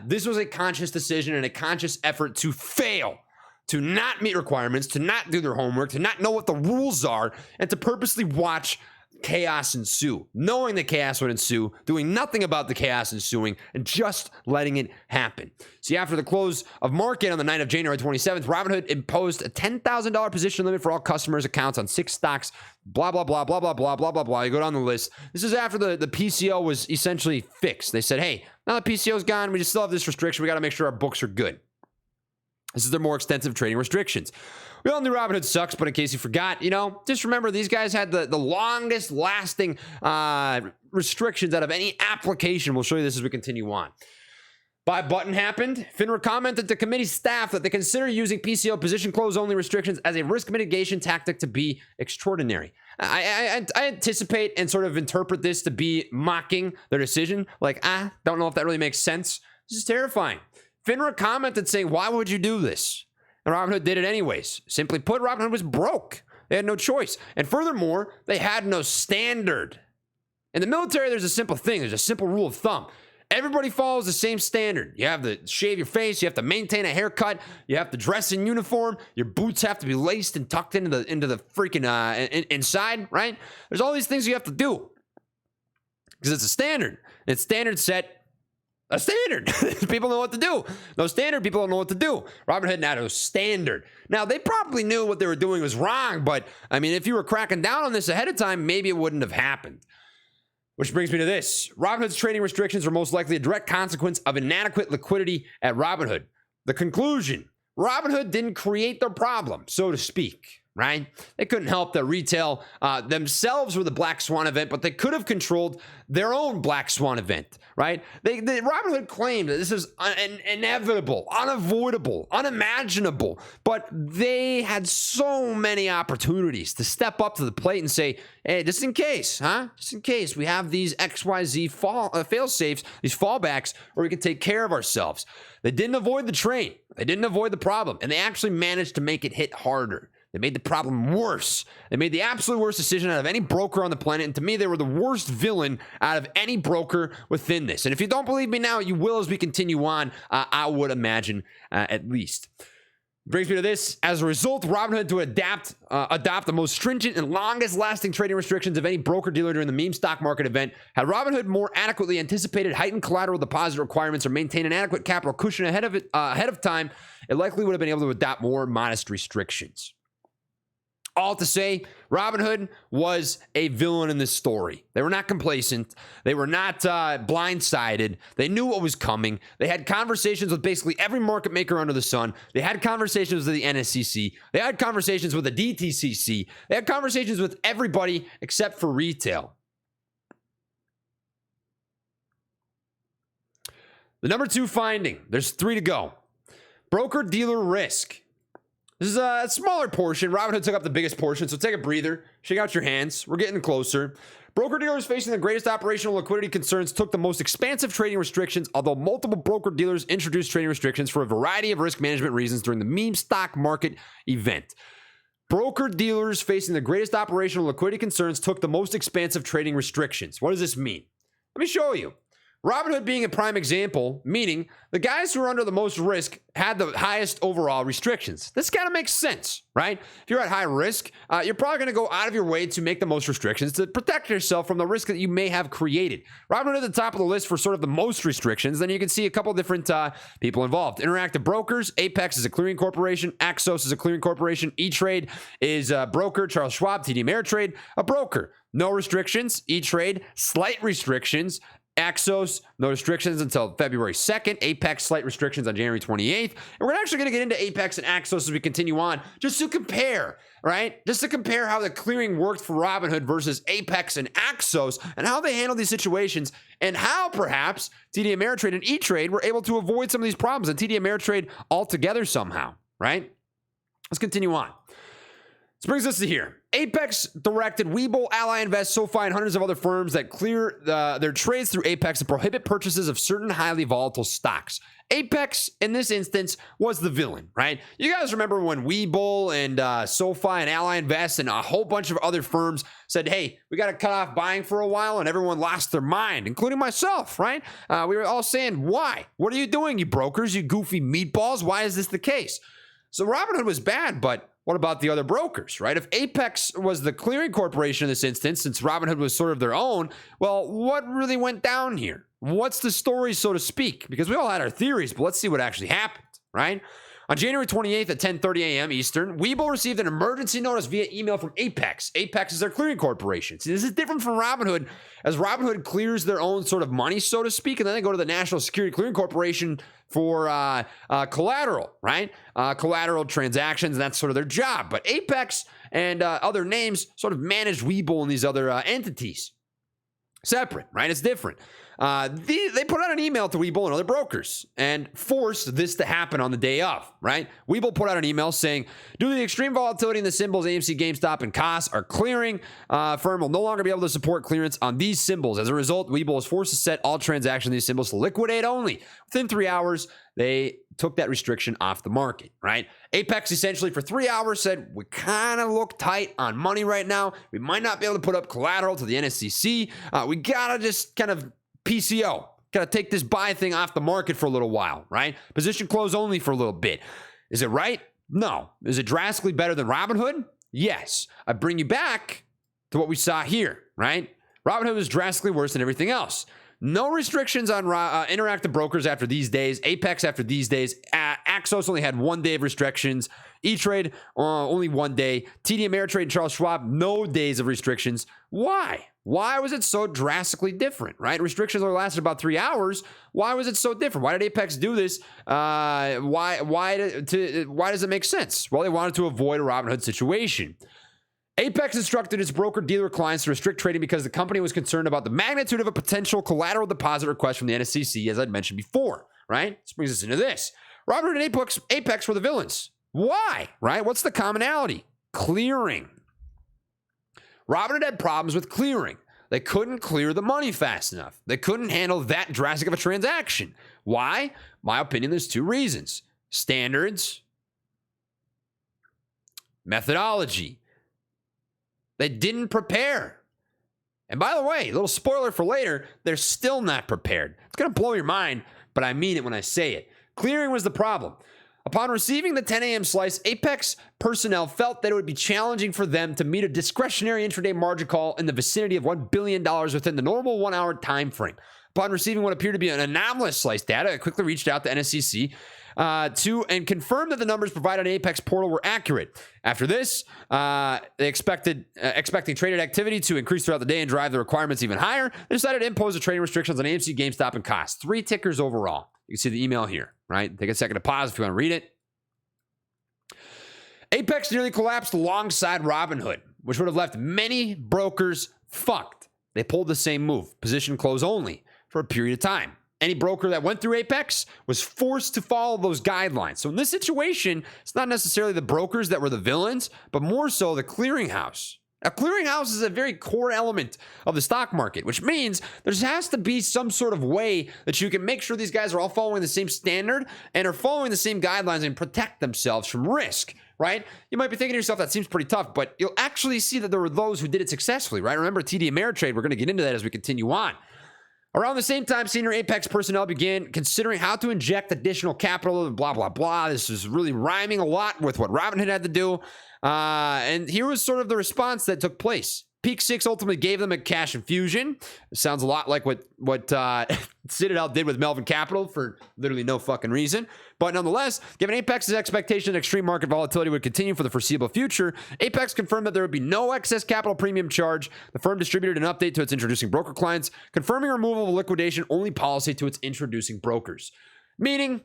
this was a conscious decision and a conscious effort to fail, to not meet requirements, to not do their homework, to not know what the rules are, and to purposely watch chaos ensue, knowing that chaos would ensue, doing nothing about the chaos ensuing, and just letting it happen. See, after the close of market on the night of January 27th, Robinhood imposed a $10,000 position limit for all customers' accounts on 6 stocks, blah, blah, blah, blah, blah, blah, blah, blah, blah. You go down the list. This is after the PCO was essentially fixed. They said, hey, now the PCO's gone, we just still have this restriction. We got to make sure our books are good. This is their more extensive trading restrictions. We all knew Robinhood sucks, but in case you forgot, just remember these guys had the longest lasting restrictions out of any application. We'll show you this as we continue on. Buy button happened. Finra commented to committee staff that they consider using PCO position close only restrictions as a risk mitigation tactic to be extraordinary. I anticipate and sort of interpret this to be mocking their decision. Like, don't know if that really makes sense. This is terrifying. Finra commented saying, why would you do this? And Robinhood did it anyways. Simply put, Robinhood was broke. They had no choice. And furthermore, they had no standard. In the military, there's a simple thing. There's a simple rule of thumb. Everybody follows the same standard. You have to shave your face. You have to maintain a haircut. You have to dress in uniform. Your boots have to be laced and tucked into the freaking inside, right? There's all these things you have to do because it's a standard. It's standard set. A standard. People know what to do. No standard, people don't know what to do. Robinhood had no standard. Now, they probably knew what they were doing was wrong, but, I mean, if you were cracking down on this ahead of time, maybe it wouldn't have happened. Which brings me to this. Robinhood's trading restrictions are most likely a direct consequence of inadequate liquidity at Robinhood. The conclusion, Robinhood didn't create their problem, so to speak. Right? They couldn't help that retail themselves were the black swan event, but they could have controlled their own black swan event, right? Robinhood claimed that this is inevitable, unavoidable, unimaginable, but they had so many opportunities to step up to the plate and say, hey, just in case, just in case we have these XYZ fail safes, these fallbacks, where we can take care of ourselves. They didn't avoid the train. They didn't avoid the problem, and they actually managed to make it hit harder. They made the problem worse. They made the absolute worst decision out of any broker on the planet. And to me, they were the worst villain out of any broker within this. And if you don't believe me now, you will as we continue on, I would imagine, at least. Brings me to this. As a result, Robinhood had to adopt the most stringent and longest lasting trading restrictions of any broker dealer during the meme stock market event. Had Robinhood more adequately anticipated heightened collateral deposit requirements or maintained an adequate capital cushion ahead of time, it likely would have been able to adopt more modest restrictions. All to say, Robinhood was a villain in this story. They were not complacent. They were not blindsided. They knew what was coming. They had conversations with basically every market maker under the sun. They had conversations with the NSCC. They had conversations with the DTCC. They had conversations with everybody except for retail. The number 2 finding, there's 3 to go. Broker-dealer risk. This is a smaller portion. Robinhood took up the biggest portion, so take a breather. Shake out your hands. We're getting closer. Broker-dealers facing the greatest operational liquidity concerns took the most expansive trading restrictions, although multiple broker-dealers introduced trading restrictions for a variety of risk management reasons during the meme stock market event. Broker-dealers facing the greatest operational liquidity concerns took the most expansive trading restrictions. What does this mean? Let me show you. Robinhood being a prime example, meaning the guys who are under the most risk had the highest overall restrictions. This kind of makes sense, right? If you're at high risk, you're probably going to go out of your way to make the most restrictions to protect yourself from the risk that you may have created. Robinhood at the top of the list for sort of the most restrictions. Then you can see a couple of different people involved. Interactive brokers, Apex is a clearing corporation, Axos is a clearing corporation, E-Trade is a broker, Charles Schwab, TD Ameritrade, a broker. No restrictions, E-Trade, slight restrictions, Axos, no restrictions until February 2nd. Apex, slight restrictions on January 28th. And we're actually going to get into Apex and Axos as we continue on, just to compare, right? Just to compare how the clearing worked for Robinhood versus Apex and Axos and how they handled these situations and how perhaps TD Ameritrade and E-Trade were able to avoid some of these problems and TD Ameritrade altogether somehow, right? Let's continue on. This brings us to here. Apex directed Webull, Ally Invest, SoFi, and hundreds of other firms that clear their trades through Apex to prohibit purchases of certain highly volatile stocks. Apex, in this instance, was the villain, right? You guys remember when Webull and SoFi and Ally Invest and a whole bunch of other firms said, hey, we got to cut off buying for a while, and everyone lost their mind, including myself, right? We were all saying, why? What are you doing, you brokers, you goofy meatballs? Why is this the case? So Robinhood was bad, but what about the other brokers, right? If Apex was the clearing corporation in this instance, since Robinhood was sort of their own, well, what really went down here? What's the story, so to speak? Because we all had our theories, but let's see what actually happened, right? On January 28th at 10:30 a.m. Eastern, Webull received an emergency notice via email from Apex. Apex is their clearing corporation. See, this is different from Robinhood, as Robinhood clears their own sort of money, so to speak, and then they go to the National Security Clearing Corporation for collateral, right? Collateral transactions, and that's sort of their job. But Apex and other names sort of manage Webull and these other entities. Separate, right? It's different. They put out an email to Webull and other brokers and forced this to happen on the day of, right? Webull put out an email saying, due to the extreme volatility in the symbols AMC, GameStop, and COS, our clearing firm will no longer be able to support clearance on these symbols. As a result, Webull is forced to set all transactions in these symbols to liquidate only. Within 3 hours, they took that restriction off the market, right? Apex essentially for 3 hours said, we kind of look tight on money right now. We might not be able to put up collateral to the NSCC. We got to just kind of PCO. Got to take this buy thing off the market for a little while, right? Position close only for a little bit. Is it right? No. Is it drastically better than Robinhood? Yes. I bring you back to what we saw here, right? Robinhood was drastically worse than everything else. No restrictions on interactive brokers after these days. Apex after these days. Axos only had 1 day of restrictions. E-Trade, only 1 day. TD Ameritrade and Charles Schwab, no days of restrictions. Why? Why was it so drastically different, right? Restrictions only lasted about 3 hours. Why was it so different? Why did Apex do this? Why does it make sense? Well, they wanted to avoid a Robinhood situation. Apex instructed its broker-dealer clients to restrict trading because the company was concerned about the magnitude of a potential collateral deposit request from the NSCC, as I'd mentioned before, right? This brings us into this. Robinhood and Apex were the villains. Why, right? What's the commonality? Clearing. Robinhood had problems with clearing. They couldn't clear the money fast enough. They couldn't handle that drastic of a transaction. Why? My opinion, there's 2 reasons. Standards, methodology. They didn't prepare. And by the way, a little spoiler for later, they're still not prepared. It's going to blow your mind, but I mean it when I say it. Clearing was the problem. Upon receiving the 10 a.m. slice, Apex personnel felt that it would be challenging for them to meet a discretionary intraday margin call in the vicinity of $1 billion within the normal 1 hour time frame. Upon receiving what appeared to be an anomalous slice data, it quickly reached out to NSCC and confirmed that the numbers provided on the Apex portal were accurate. After this, they expecting traded activity to increase throughout the day and drive the requirements even higher. They decided to impose the trading restrictions on AMC, GameStop, and COS. 3 tickers overall. You can see the email here, right? Take a second to pause if you want to read it. Apex nearly collapsed alongside Robinhood, which would have left many brokers fucked. They pulled the same move, position close only, for a period of time. Any broker that went through Apex was forced to follow those guidelines. So in this situation, it's not necessarily the brokers that were the villains, but more so the clearinghouse, A clearinghouse is a very core element of the stock market, which means there has to be some sort of way that you can make sure these guys are all following the same standard and are following the same guidelines and protect themselves from risk, right? You might be thinking to yourself, that seems pretty tough, but you'll actually see that there were those who did it successfully, right? Remember TD Ameritrade, we're going to get into that as we continue on. Around the same time, senior Apex personnel began considering how to inject additional capital and blah, blah, blah. This is really rhyming a lot with what Robinhood had to do. And here was sort of the response that took place. Peak 6 ultimately gave them a cash infusion. It sounds a lot like what Citadel did with Melvin Capital for literally no fucking reason. But nonetheless, given Apex's expectation that extreme market volatility would continue for the foreseeable future, Apex confirmed that there would be no excess capital premium charge. The firm distributed an update to its introducing broker clients, confirming removal of liquidation only policy to its introducing brokers. Meaning,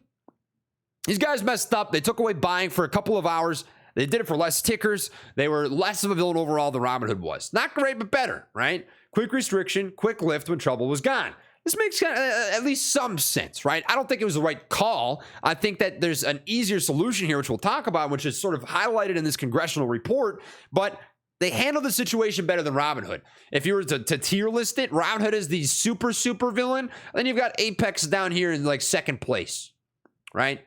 these guys messed up. They took away buying for a couple of hours. They did it for less tickers. They were less of a villain overall than Robinhood was. Not great, but better, right? Quick restriction, quick lift when trouble was gone. This makes at least some sense, right? I don't think it was the right call. I think that there's an easier solution here, which we'll talk about, which is sort of highlighted in this congressional report, but they handled the situation better than Robinhood. If you were to tier list it, Robinhood is the super villain. Then you've got Apex down here in like second place, right?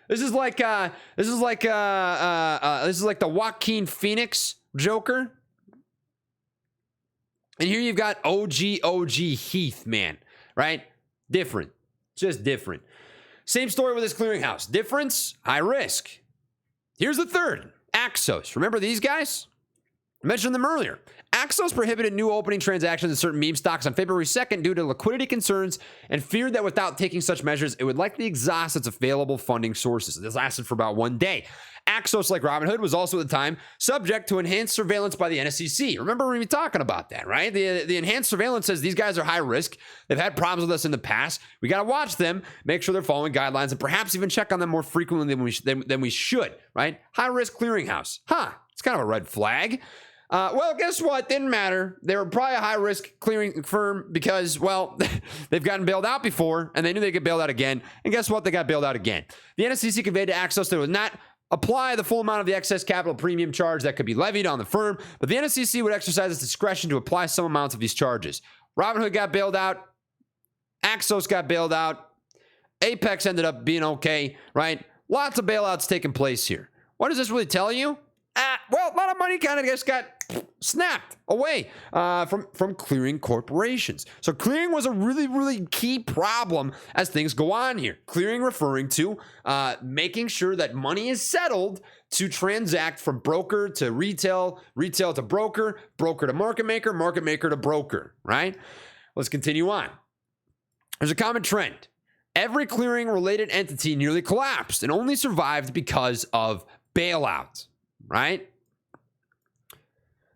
This is like the Joaquin Phoenix Joker. And here you've got OG Heath, man, right? Different. Just different. Same story with this clearinghouse. Difference, high risk. Here's the third. Axos. Remember these guys? I mentioned them earlier. Axos prohibited new opening transactions in certain meme stocks on February 2nd due to liquidity concerns and feared that without taking such measures, it would likely exhaust its available funding sources. This lasted for about 1 day. Axos, like Robinhood, was also at the time subject to enhanced surveillance by the NSCC. Remember we were talking about that, right? The enhanced surveillance says these guys are high risk. They've had problems with us in the past. We got to watch them, make sure they're following guidelines, and perhaps even check on them more frequently than we should, right? High risk clearinghouse. It's kind of a red flag. Well, guess what? Didn't matter. They were probably a high-risk clearing firm because, well, they've gotten bailed out before, and they knew they'd get bailed out again. And guess what? They got bailed out again. The NSCC conveyed to Axos that it would not apply the full amount of the excess capital premium charge that could be levied on the firm, but the NSCC would exercise its discretion to apply some amounts of these charges. Robinhood got bailed out. Axos got bailed out. Apex ended up being okay, right? Lots of bailouts taking place here. What does this really tell you? Well, a lot of money kind of just got snapped away from clearing corporations. So clearing was a really key problem as things go on here. Clearing referring to making sure that money is settled to transact from broker to retail, retail to broker, broker to market maker to broker, right? Let's continue on. There's a common trend. Every clearing related entity nearly collapsed and only survived because of bailouts. Right?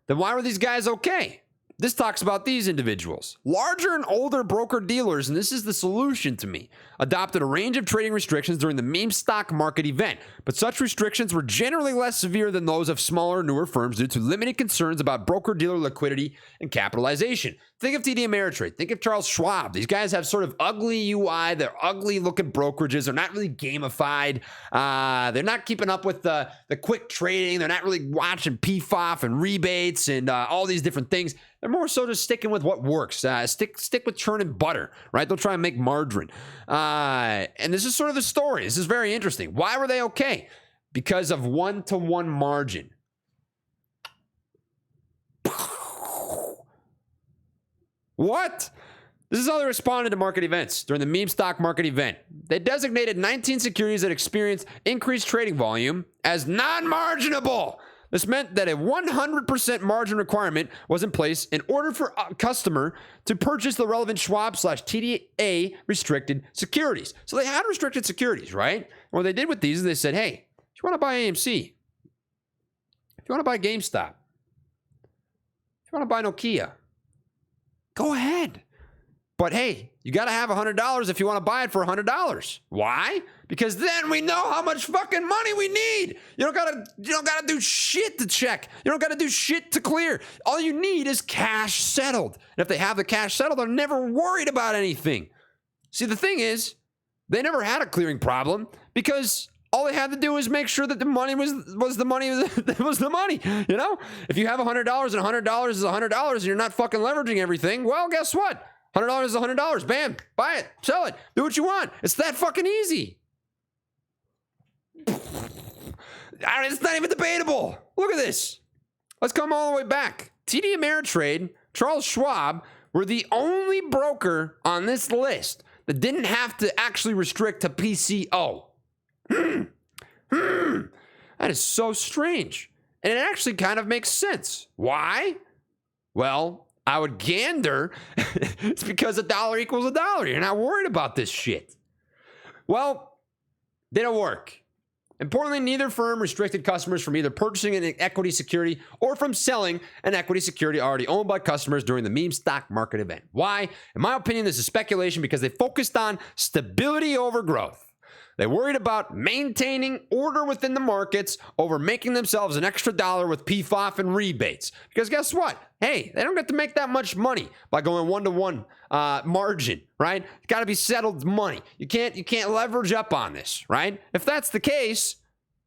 Then why were these guys okay? This talks about these individuals. Larger and older broker dealers, and this is the solution to me, adopted a range of trading restrictions during the meme stock market event, but such restrictions were generally less severe than those of smaller, newer firms due to limited concerns about broker-dealer liquidity and capitalization. Think of TD Ameritrade. Think of Charles Schwab. These guys have sort of ugly UI. They're ugly-looking brokerages. They're not really gamified. They're not keeping up with the quick trading. They're not really watching PFOF and rebates and all these different things. They're more so just sticking with what works. Stick with churning butter, right? They'll try and make margarine. And this is sort of the story. This is very interesting. Why were they okay? Because of one-to-one margin. What? This is how they responded to market events during the meme stock market event. They designated 19 securities that experienced increased trading volume as non-marginable. This meant that a 100% margin requirement was in place in order for a customer to purchase the relevant Schwab/TDA restricted securities. So they had restricted securities, right? And what they did with these is they said, hey, if you want to buy AMC, if you want to buy GameStop, if you want to buy Nokia, go ahead. But hey, you got to have $100 if you want to buy it for $100. Why? Because then we know how much fucking money we need. You don't gotta do shit to check. You don't gotta do shit to clear. All you need is cash settled. And if they have the cash settled, they're never worried about anything. See, the thing is, they never had a clearing problem because All they had to do was make sure that the money was the money was the money. You know, if you have $100 and $100 is $100 and you're not fucking leveraging everything, well, guess what? $100 is $100. Bam, buy it, sell it, do what you want. It's that fucking easy. It's not even debatable. Look at this. Let's come all the way back. TD Ameritrade, Charles Schwab were the only broker on this list that didn't have to actually restrict to PCO. That is so strange. And it actually kind of makes sense. Why? Well, I would gander it's because $1 equals $1. You're not worried about this shit. Well, they don't work. Importantly, neither firm restricted customers from either purchasing an equity security or from selling an equity security already owned by customers during the meme stock market event. Why? In my opinion, this is speculation because they focused on stability over growth. They worried about maintaining order within the markets over making themselves an extra dollar with PFOF and rebates. Because guess what? Hey, they don't get to make that much money by going one-to-one margin, right? It's got to be settled money. You can't leverage up on this, right? If that's the case,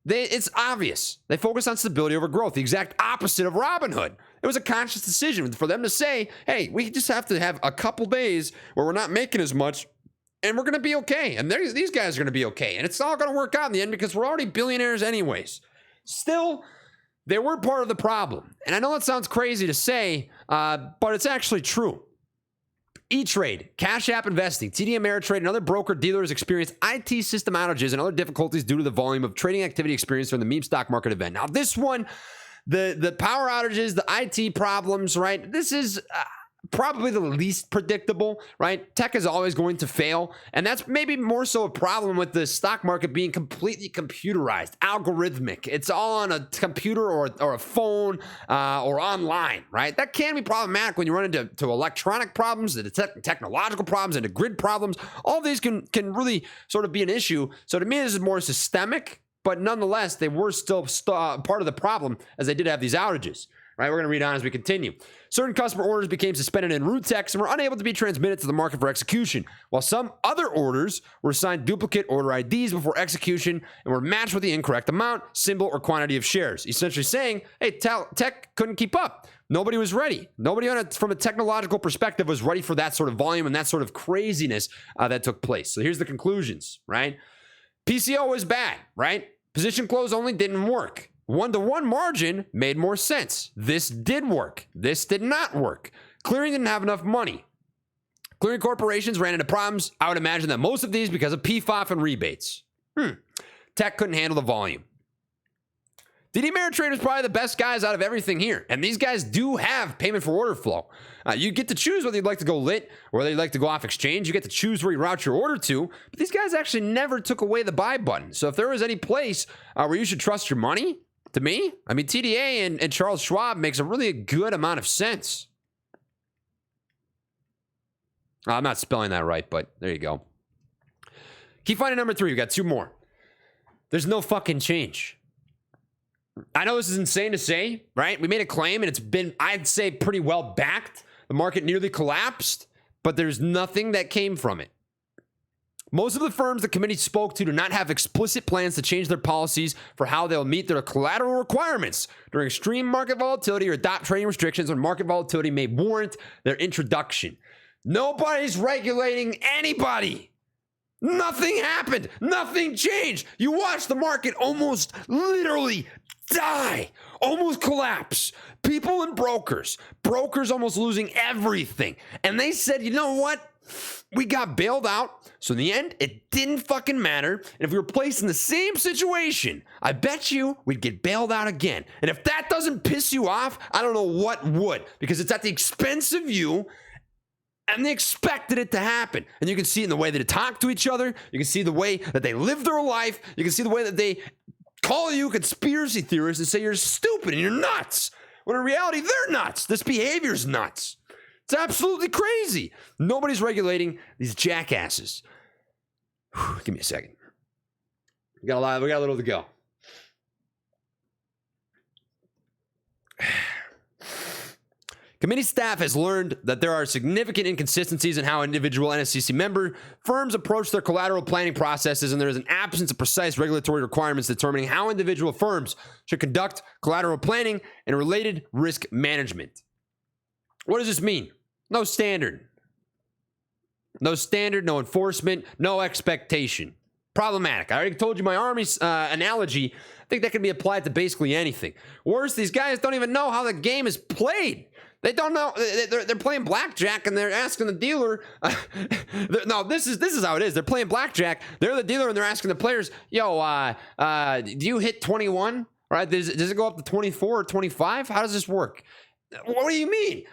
it's obvious. They focus on stability over growth, the exact opposite of Robinhood. It was a conscious decision for them to say, hey, we just have to have a couple days where we're not making as much, and we're going to be okay. And these guys are going to be okay. And it's all going to work out in the end because we're already billionaires anyways. Still, they were part of the problem. And I know it sounds crazy to say, but it's actually true. E-Trade, Cash App Investing, TD Ameritrade, and other broker-dealers experienced IT system outages and other difficulties due to the volume of trading activity experienced during the meme stock market event. Now, this one, the power outages, the IT problems, right? This is probably the least predictable, right? Tech is always going to fail. And that's maybe more so a problem with the stock market being completely computerized, algorithmic. It's all on a computer or a phone or online, right? That can be problematic when you run into electronic problems, the technological problems, and the grid problems. All of these can really sort of be an issue. So to me, this is more systemic, but nonetheless, they were still part of the problem as they did have these outages. Right, we're going to read on as we continue. Certain customer orders became suspended in root text and were unable to be transmitted to the market for execution, while some other orders were assigned duplicate order IDs before execution and were matched with the incorrect amount, symbol, or quantity of shares. Essentially saying, hey, tech couldn't keep up. Nobody was ready. Nobody from a technological perspective was ready for that sort of volume and that sort of craziness that took place. So here's the conclusions, right? PCO was bad, right? Position close only didn't work. One-to-one margin made more sense. This did work. This did not work. Clearing didn't have enough money. Clearing corporations ran into problems. I would imagine that most of these because of PFOF and rebates. Tech couldn't handle the volume. TD Ameritrade is probably the best guys out of everything here. And these guys do have payment for order flow. You get to choose whether you'd like to go lit or whether you'd like to go off exchange. You get to choose where you route your order to. But these guys actually never took away the buy button. So if there was any place where you should trust your money, to me, I mean, TDA and Charles Schwab makes a really good amount of sense. I'm not spelling that right, but there you go. Key finding number 3. We got 2 more. There's no fucking change. I know this is insane to say, right? We made a claim and it's been, I'd say, pretty well backed. The market nearly collapsed, but there's nothing that came from it. Most of the firms the committee spoke to do not have explicit plans to change their policies for how they'll meet their collateral requirements during extreme market volatility or adopt trading restrictions when market volatility may warrant their introduction. Nobody's regulating anybody. Nothing happened. Nothing changed. You watch the market almost literally die, almost collapse. People and brokers almost losing everything. And they said, you know what? We got bailed out. So in the end, it didn't fucking matter. And if we were placed in the same situation, I bet you we'd get bailed out again. And if that doesn't piss you off, I don't know what would, because it's at the expense of you. And they expected it to happen. And you can see it in the way that they talk to each other. You can see the way that they live their life. You can see the way that they call you conspiracy theorists and say you're stupid and you're nuts. When in reality, they're nuts. This behavior's nuts. It's absolutely crazy. Nobody's regulating these jackasses. Whew, give me a second. We got a little to go. Committee staff has learned that there are significant inconsistencies in how individual NSCC member firms approach their collateral planning processes, and there is an absence of precise regulatory requirements determining how individual firms should conduct collateral planning and related risk management. What does this mean? No standard. No standard, no enforcement, no expectation. Problematic. I already told you my Army's analogy. I think that can be applied to basically anything. Worse, these guys don't even know how the game is played. They don't know. They're playing blackjack, and they're asking the dealer. No, this is how it is. They're playing blackjack. They're the dealer, and they're asking the players, "Yo, do you hit 21? Right? Does it go up to 24 or 25? How does this work?" What do you mean?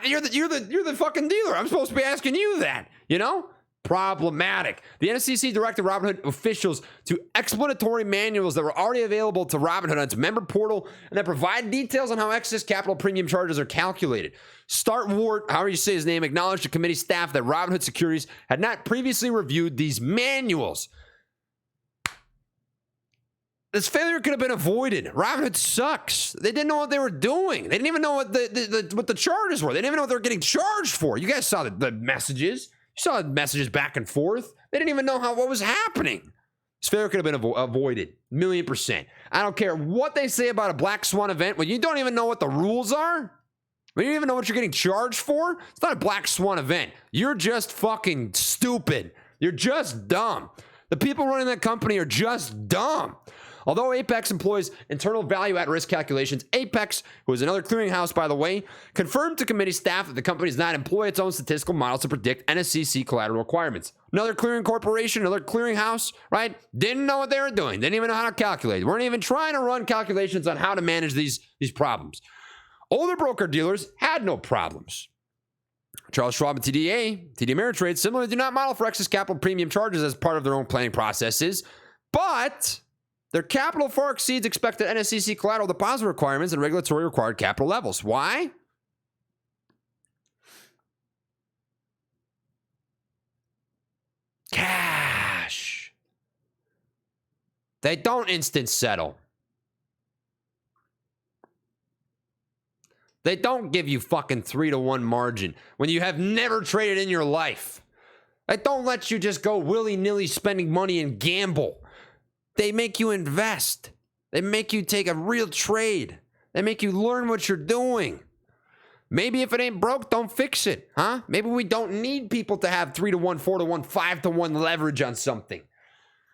You're the fucking dealer. I'm supposed to be asking you that. You know? Problematic. The NSCC directed Robinhood officials to explanatory manuals that were already available to Robinhood on its member portal and that provide details on how excess capital premium charges are calculated. Start Wart, however you say his name, acknowledged to committee staff that Robinhood Securities had not previously reviewed these manuals. This failure could have been avoided. Robinhood sucks. They didn't know what they were doing. They didn't even know what the charges were. They didn't even know what they were getting charged for. You guys saw the messages. You saw messages back and forth. They didn't even know what was happening. This failure could have been avoided. 1,000,000%. I don't care what they say about a black swan event. When you don't even know what the rules are, when you don't even know what you're getting charged for, it's not a black swan event. You're just fucking stupid. You're just dumb. The people running that company are just dumb. Although Apex employs internal value at risk calculations, Apex, who is another clearinghouse, by the way, confirmed to committee staff that the company does not employ its own statistical models to predict NSCC collateral requirements. Another clearing corporation, another clearinghouse, right? Didn't know what they were doing. Didn't even know how to calculate. Weren't even trying to run calculations on how to manage these problems. Older broker-dealers had no problems. Charles Schwab and TD Ameritrade similarly do not model for excess capital premium charges as part of their own planning processes, but their capital far exceeds expected NSCC collateral deposit requirements and regulatory required capital levels. Why? Cash. They don't instant settle. They don't give you fucking 3-to-1 margin when you have never traded in your life. They don't let you just go willy-nilly spending money and gamble. They make you invest. They make you take a real trade. They make you learn what you're doing. Maybe if it ain't broke, don't fix it, huh? Maybe we don't need people to have 3-to-1, 4-to-1, 5-to-1 leverage on something.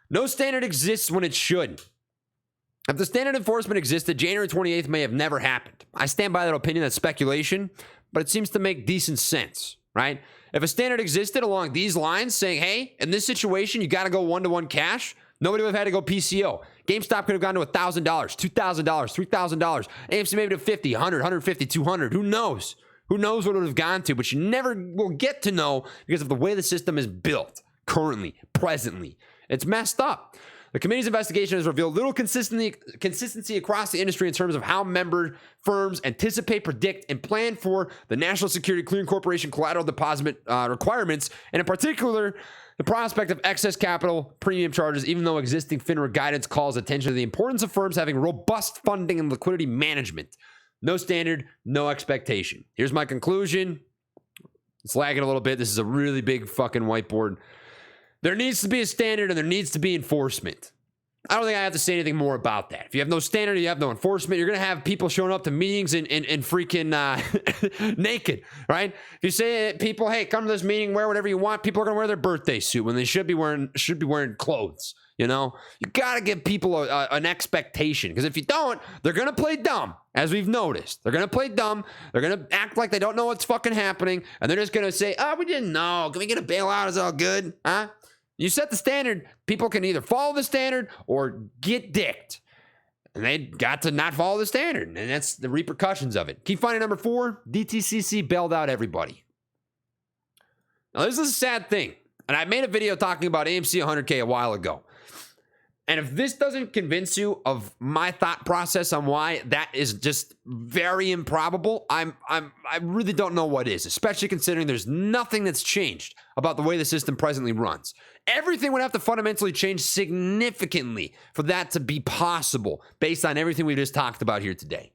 No standard exists when it should. If the standard enforcement existed, January 28th may have never happened. I stand by that opinion. That's speculation, but it seems to make decent sense, right? If a standard existed along these lines saying, hey, in this situation, you got to go 1-to-1 cash, nobody would have had to go PCO. GameStop could have gone to $1,000, $2,000, $3,000. AMC maybe to 50, 100, 150, 200. Who knows? Who knows what it would have gone to? But you never will get to know because of the way the system is built currently, presently. It's messed up. The committee's investigation has revealed little consistency across the industry in terms of how member firms anticipate, predict, and plan for the National Security Clearing Corporation collateral deposit requirements, and in particular, the prospect of excess capital premium charges, even though existing Finra guidance calls attention to the importance of firms having robust funding and liquidity management. No standard, no expectation. Here's my conclusion. It's lagging a little bit. This is a really big fucking whiteboard. There needs to be a standard and there needs to be enforcement. I don't think I have to say anything more about that. If you have no standard, you have no enforcement, you're going to have people showing up to meetings in freaking naked, right? If you say people, hey, come to this meeting, wear whatever you want, people are going to wear their birthday suit when they should be wearing clothes, you know? You got to give people an expectation, because if you don't, they're going to play dumb, as we've noticed. They're going to play dumb. They're going to act like they don't know what's fucking happening, and they're just going to say, oh, we didn't know. Can we get a bailout? It's all good, huh? You set the standard, people can either follow the standard or get dicked. And they got to not follow the standard, and that's the repercussions of it. Key finding number 4, DTCC bailed out everybody. Now, this is a sad thing, and I made a video talking about AMC 100K a while ago. And if this doesn't convince you of my thought process on why that is just very improbable, I really don't know what is, especially considering there's nothing that's changed about the way the system presently runs. Everything would have to fundamentally change significantly for that to be possible based on everything we just talked about here today.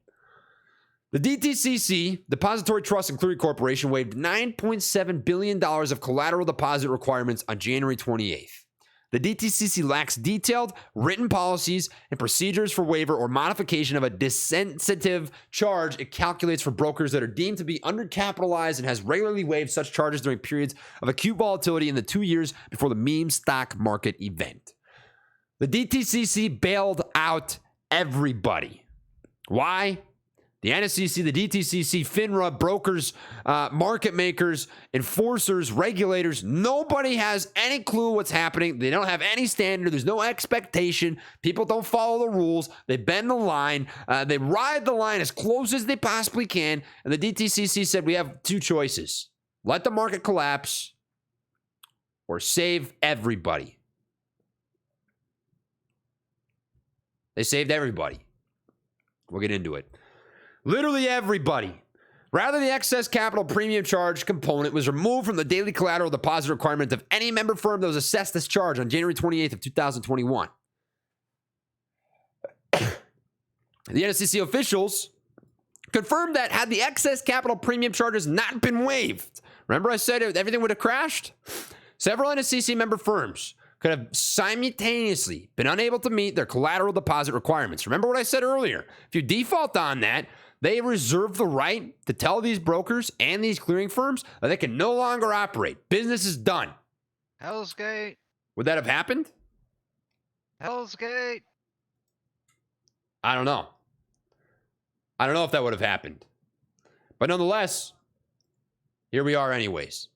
The DTCC, Depository Trust and Clearing Corporation, waived $9.7 billion of collateral deposit requirements on January 28th. The DTCC lacks detailed written policies and procedures for waiver or modification of a desensitive charge it calculates for brokers that are deemed to be undercapitalized and has regularly waived such charges during periods of acute volatility in the 2 years before the meme stock market event. The DTCC bailed out everybody. Why? The NSCC, the DTCC, Finra, brokers, market makers, enforcers, regulators, nobody has any clue what's happening. They don't have any standard. There's no expectation. People don't follow the rules. They bend the line. They ride the line as close as they possibly can. And the DTCC said we have two choices. Let the market collapse or save everybody. They saved everybody. We'll get into it. Literally everybody. Rather, the excess capital premium charge component was removed from the daily collateral deposit requirement of any member firm that was assessed this charge on January 28th of 2021. The NSCC officials confirmed that had the excess capital premium charges not been waived, remember I said everything would have crashed? Several NSCC member firms could have simultaneously been unable to meet their collateral deposit requirements. Remember what I said earlier? If you default on that, they reserve the right to tell these brokers and these clearing firms that they can no longer operate. Business is done. Hell's Gate. Would that have happened? Hell's Gate. I don't know. I don't know if that would have happened. But nonetheless, here we are anyways.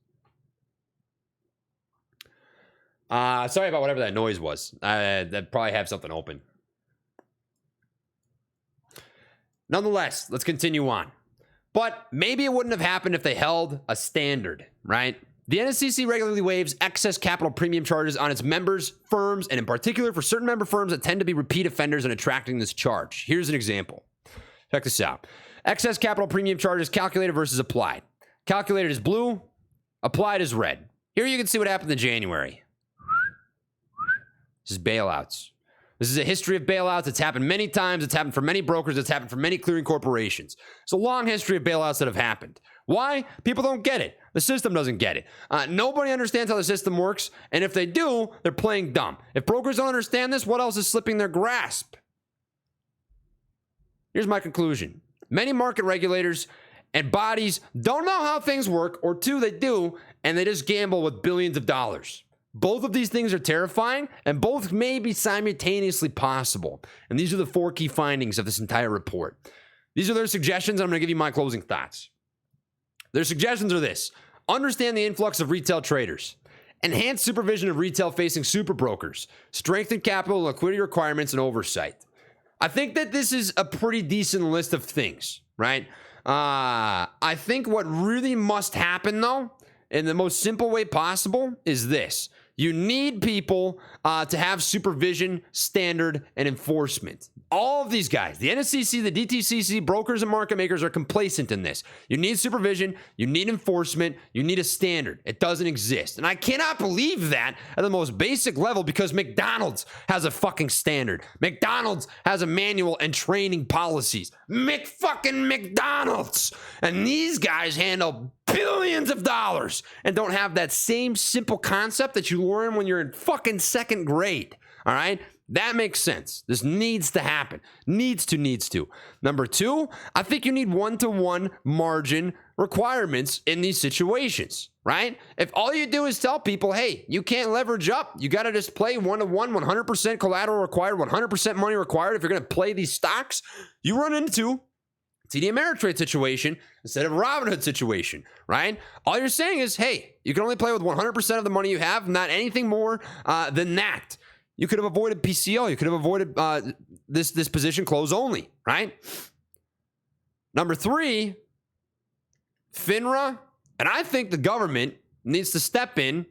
Sorry about whatever that noise was. I'd probably have something open. Nonetheless, let's continue on. But maybe it wouldn't have happened if they held a standard, right? The NSCC regularly waives excess capital premium charges on its members, firms, and in particular for certain member firms that tend to be repeat offenders in attracting this charge. Here's an example. Check this out. Excess capital premium charges calculated versus applied. Calculated is blue, applied is red. Here you can see what happened in January. This is bailouts. This is a history of bailouts. It's happened many times. It's happened for many brokers. It's happened for many clearing corporations. It's a long history of bailouts that have happened. Why? People don't get it. The system doesn't get it. Nobody understands how the system works. And if they do, they're playing dumb. If brokers don't understand this, what else is slipping their grasp? Here's my conclusion. Many market regulators and bodies don't know how things work, or two, they do, and they just gamble with billions of dollars. Both of these things are terrifying, and both may be simultaneously possible. And these are the four key findings of this entire report. These are their suggestions, and I'm going to give you my closing thoughts. Their suggestions are this. Understand the influx of retail traders. Enhance supervision of retail-facing super brokers. Strengthen capital, liquidity requirements, and oversight. I think that this is a pretty decent list of things, right? I think what really must happen, though, in the most simple way possible, is this. You need people to have supervision, standard, and enforcement. All of these guys, the NSCC, the DTCC, brokers and market makers are complacent in this. You need supervision, you need enforcement, you need a standard. It doesn't exist. And I cannot believe that at the most basic level because McDonald's has a fucking standard. McDonald's has a manual and training policies. McDonald's! And these guys handle billions of dollars and don't have that same simple concept that you learn when you're in fucking second grade. All right? That makes sense. This needs to happen. Needs to. Number two, I think you need one-to-one margin requirements in these situations, right? If all you do is tell people, hey, you can't leverage up. You got to just play one-to-one, 100% collateral required, 100% money required. If you're going to play these stocks, you run into TD Ameritrade situation instead of Robinhood situation, right? All you're saying is, hey, you can only play with 100% of the money you have, not anything more than that. You could have avoided PCO. You could have avoided this position close only, right? Number three, FINRA, and I think the government needs to step in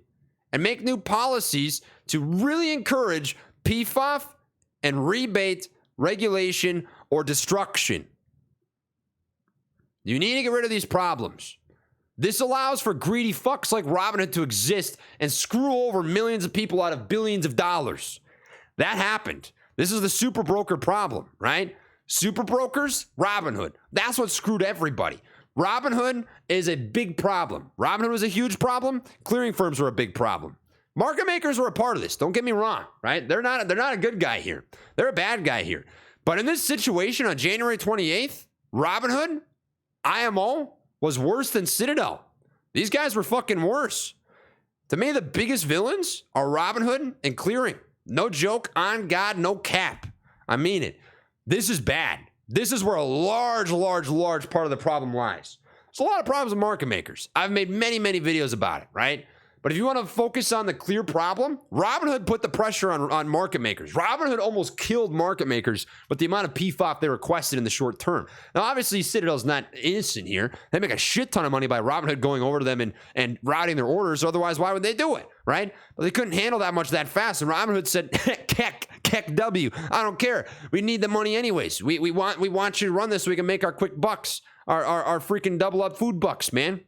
and make new policies to really encourage PFOF and rebate regulation or destruction. You need to get rid of these problems. This allows for greedy fucks like Robinhood to exist and screw over millions of people out of billions of dollars. That happened. This is the super broker problem, right? Super brokers, Robinhood. That's what screwed everybody. Robinhood is a big problem. Robinhood was a huge problem. Clearing firms were a big problem. Market makers were a part of this. Don't get me wrong, right? They're not a good guy here. They're a bad guy here. But in this situation on January 28th, Robinhood, IMO, was worse than Citadel. These guys were fucking worse. To me, the biggest villains are Robinhood and clearing. No joke, on God, no cap. I mean it. This is bad. This is where a large part of the problem lies. There's a lot of problems with market makers. I've made many videos about it, right? But if you want to focus on the clear problem, Robinhood put the pressure on market makers. Robinhood almost killed market makers with the amount of PFOP they requested in the short term. Now, obviously, Citadel's not innocent here. They make a shit ton of money by Robinhood going over to them and routing their orders. Otherwise, why would they do it, right? But they couldn't handle that much that fast. And Robinhood said, Keck W. I don't care. We need the money anyways. We want you to run this so we can make our quick bucks, our freaking double up food bucks, man.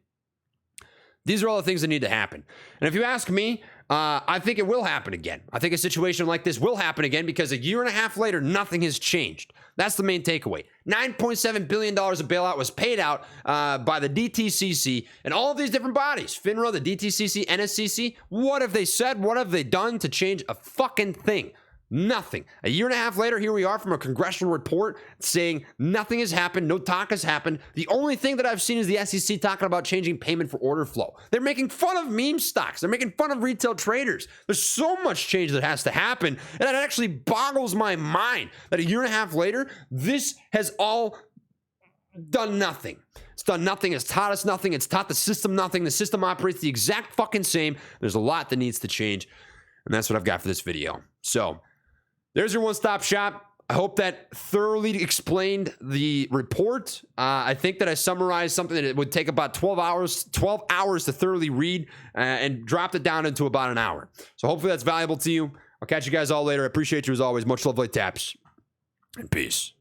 These are all the things that need to happen. And if you ask me, I think it will happen again. I think a situation like this will happen again because a year and a half later, nothing has changed. That's the main takeaway. $9.7 billion of bailout was paid out by the DTCC and all of these different bodies. Finra, the DTCC, NSCC. What have they said? What have they done to change a fucking thing? Nothing. A year and a half later, here we are from a congressional report saying nothing has happened, no talk has happened. The only thing that I've seen is the SEC talking about changing payment for order flow. They're making fun of meme stocks. They're making fun of retail traders. There's so much change that has to happen, and it actually boggles my mind that a year and a half later, this has all done nothing. It's done nothing. It's taught us nothing. It's taught the system nothing. The system operates the exact fucking same. There's a lot that needs to change, and that's what I've got for this video. So there's your one-stop shop. I hope that thoroughly explained the report. I think that I summarized something that it would take about 12 hours to thoroughly read and dropped it down into about an hour. So hopefully that's valuable to you. I'll catch you guys all later. I appreciate you as always. Much love, late taps, and peace.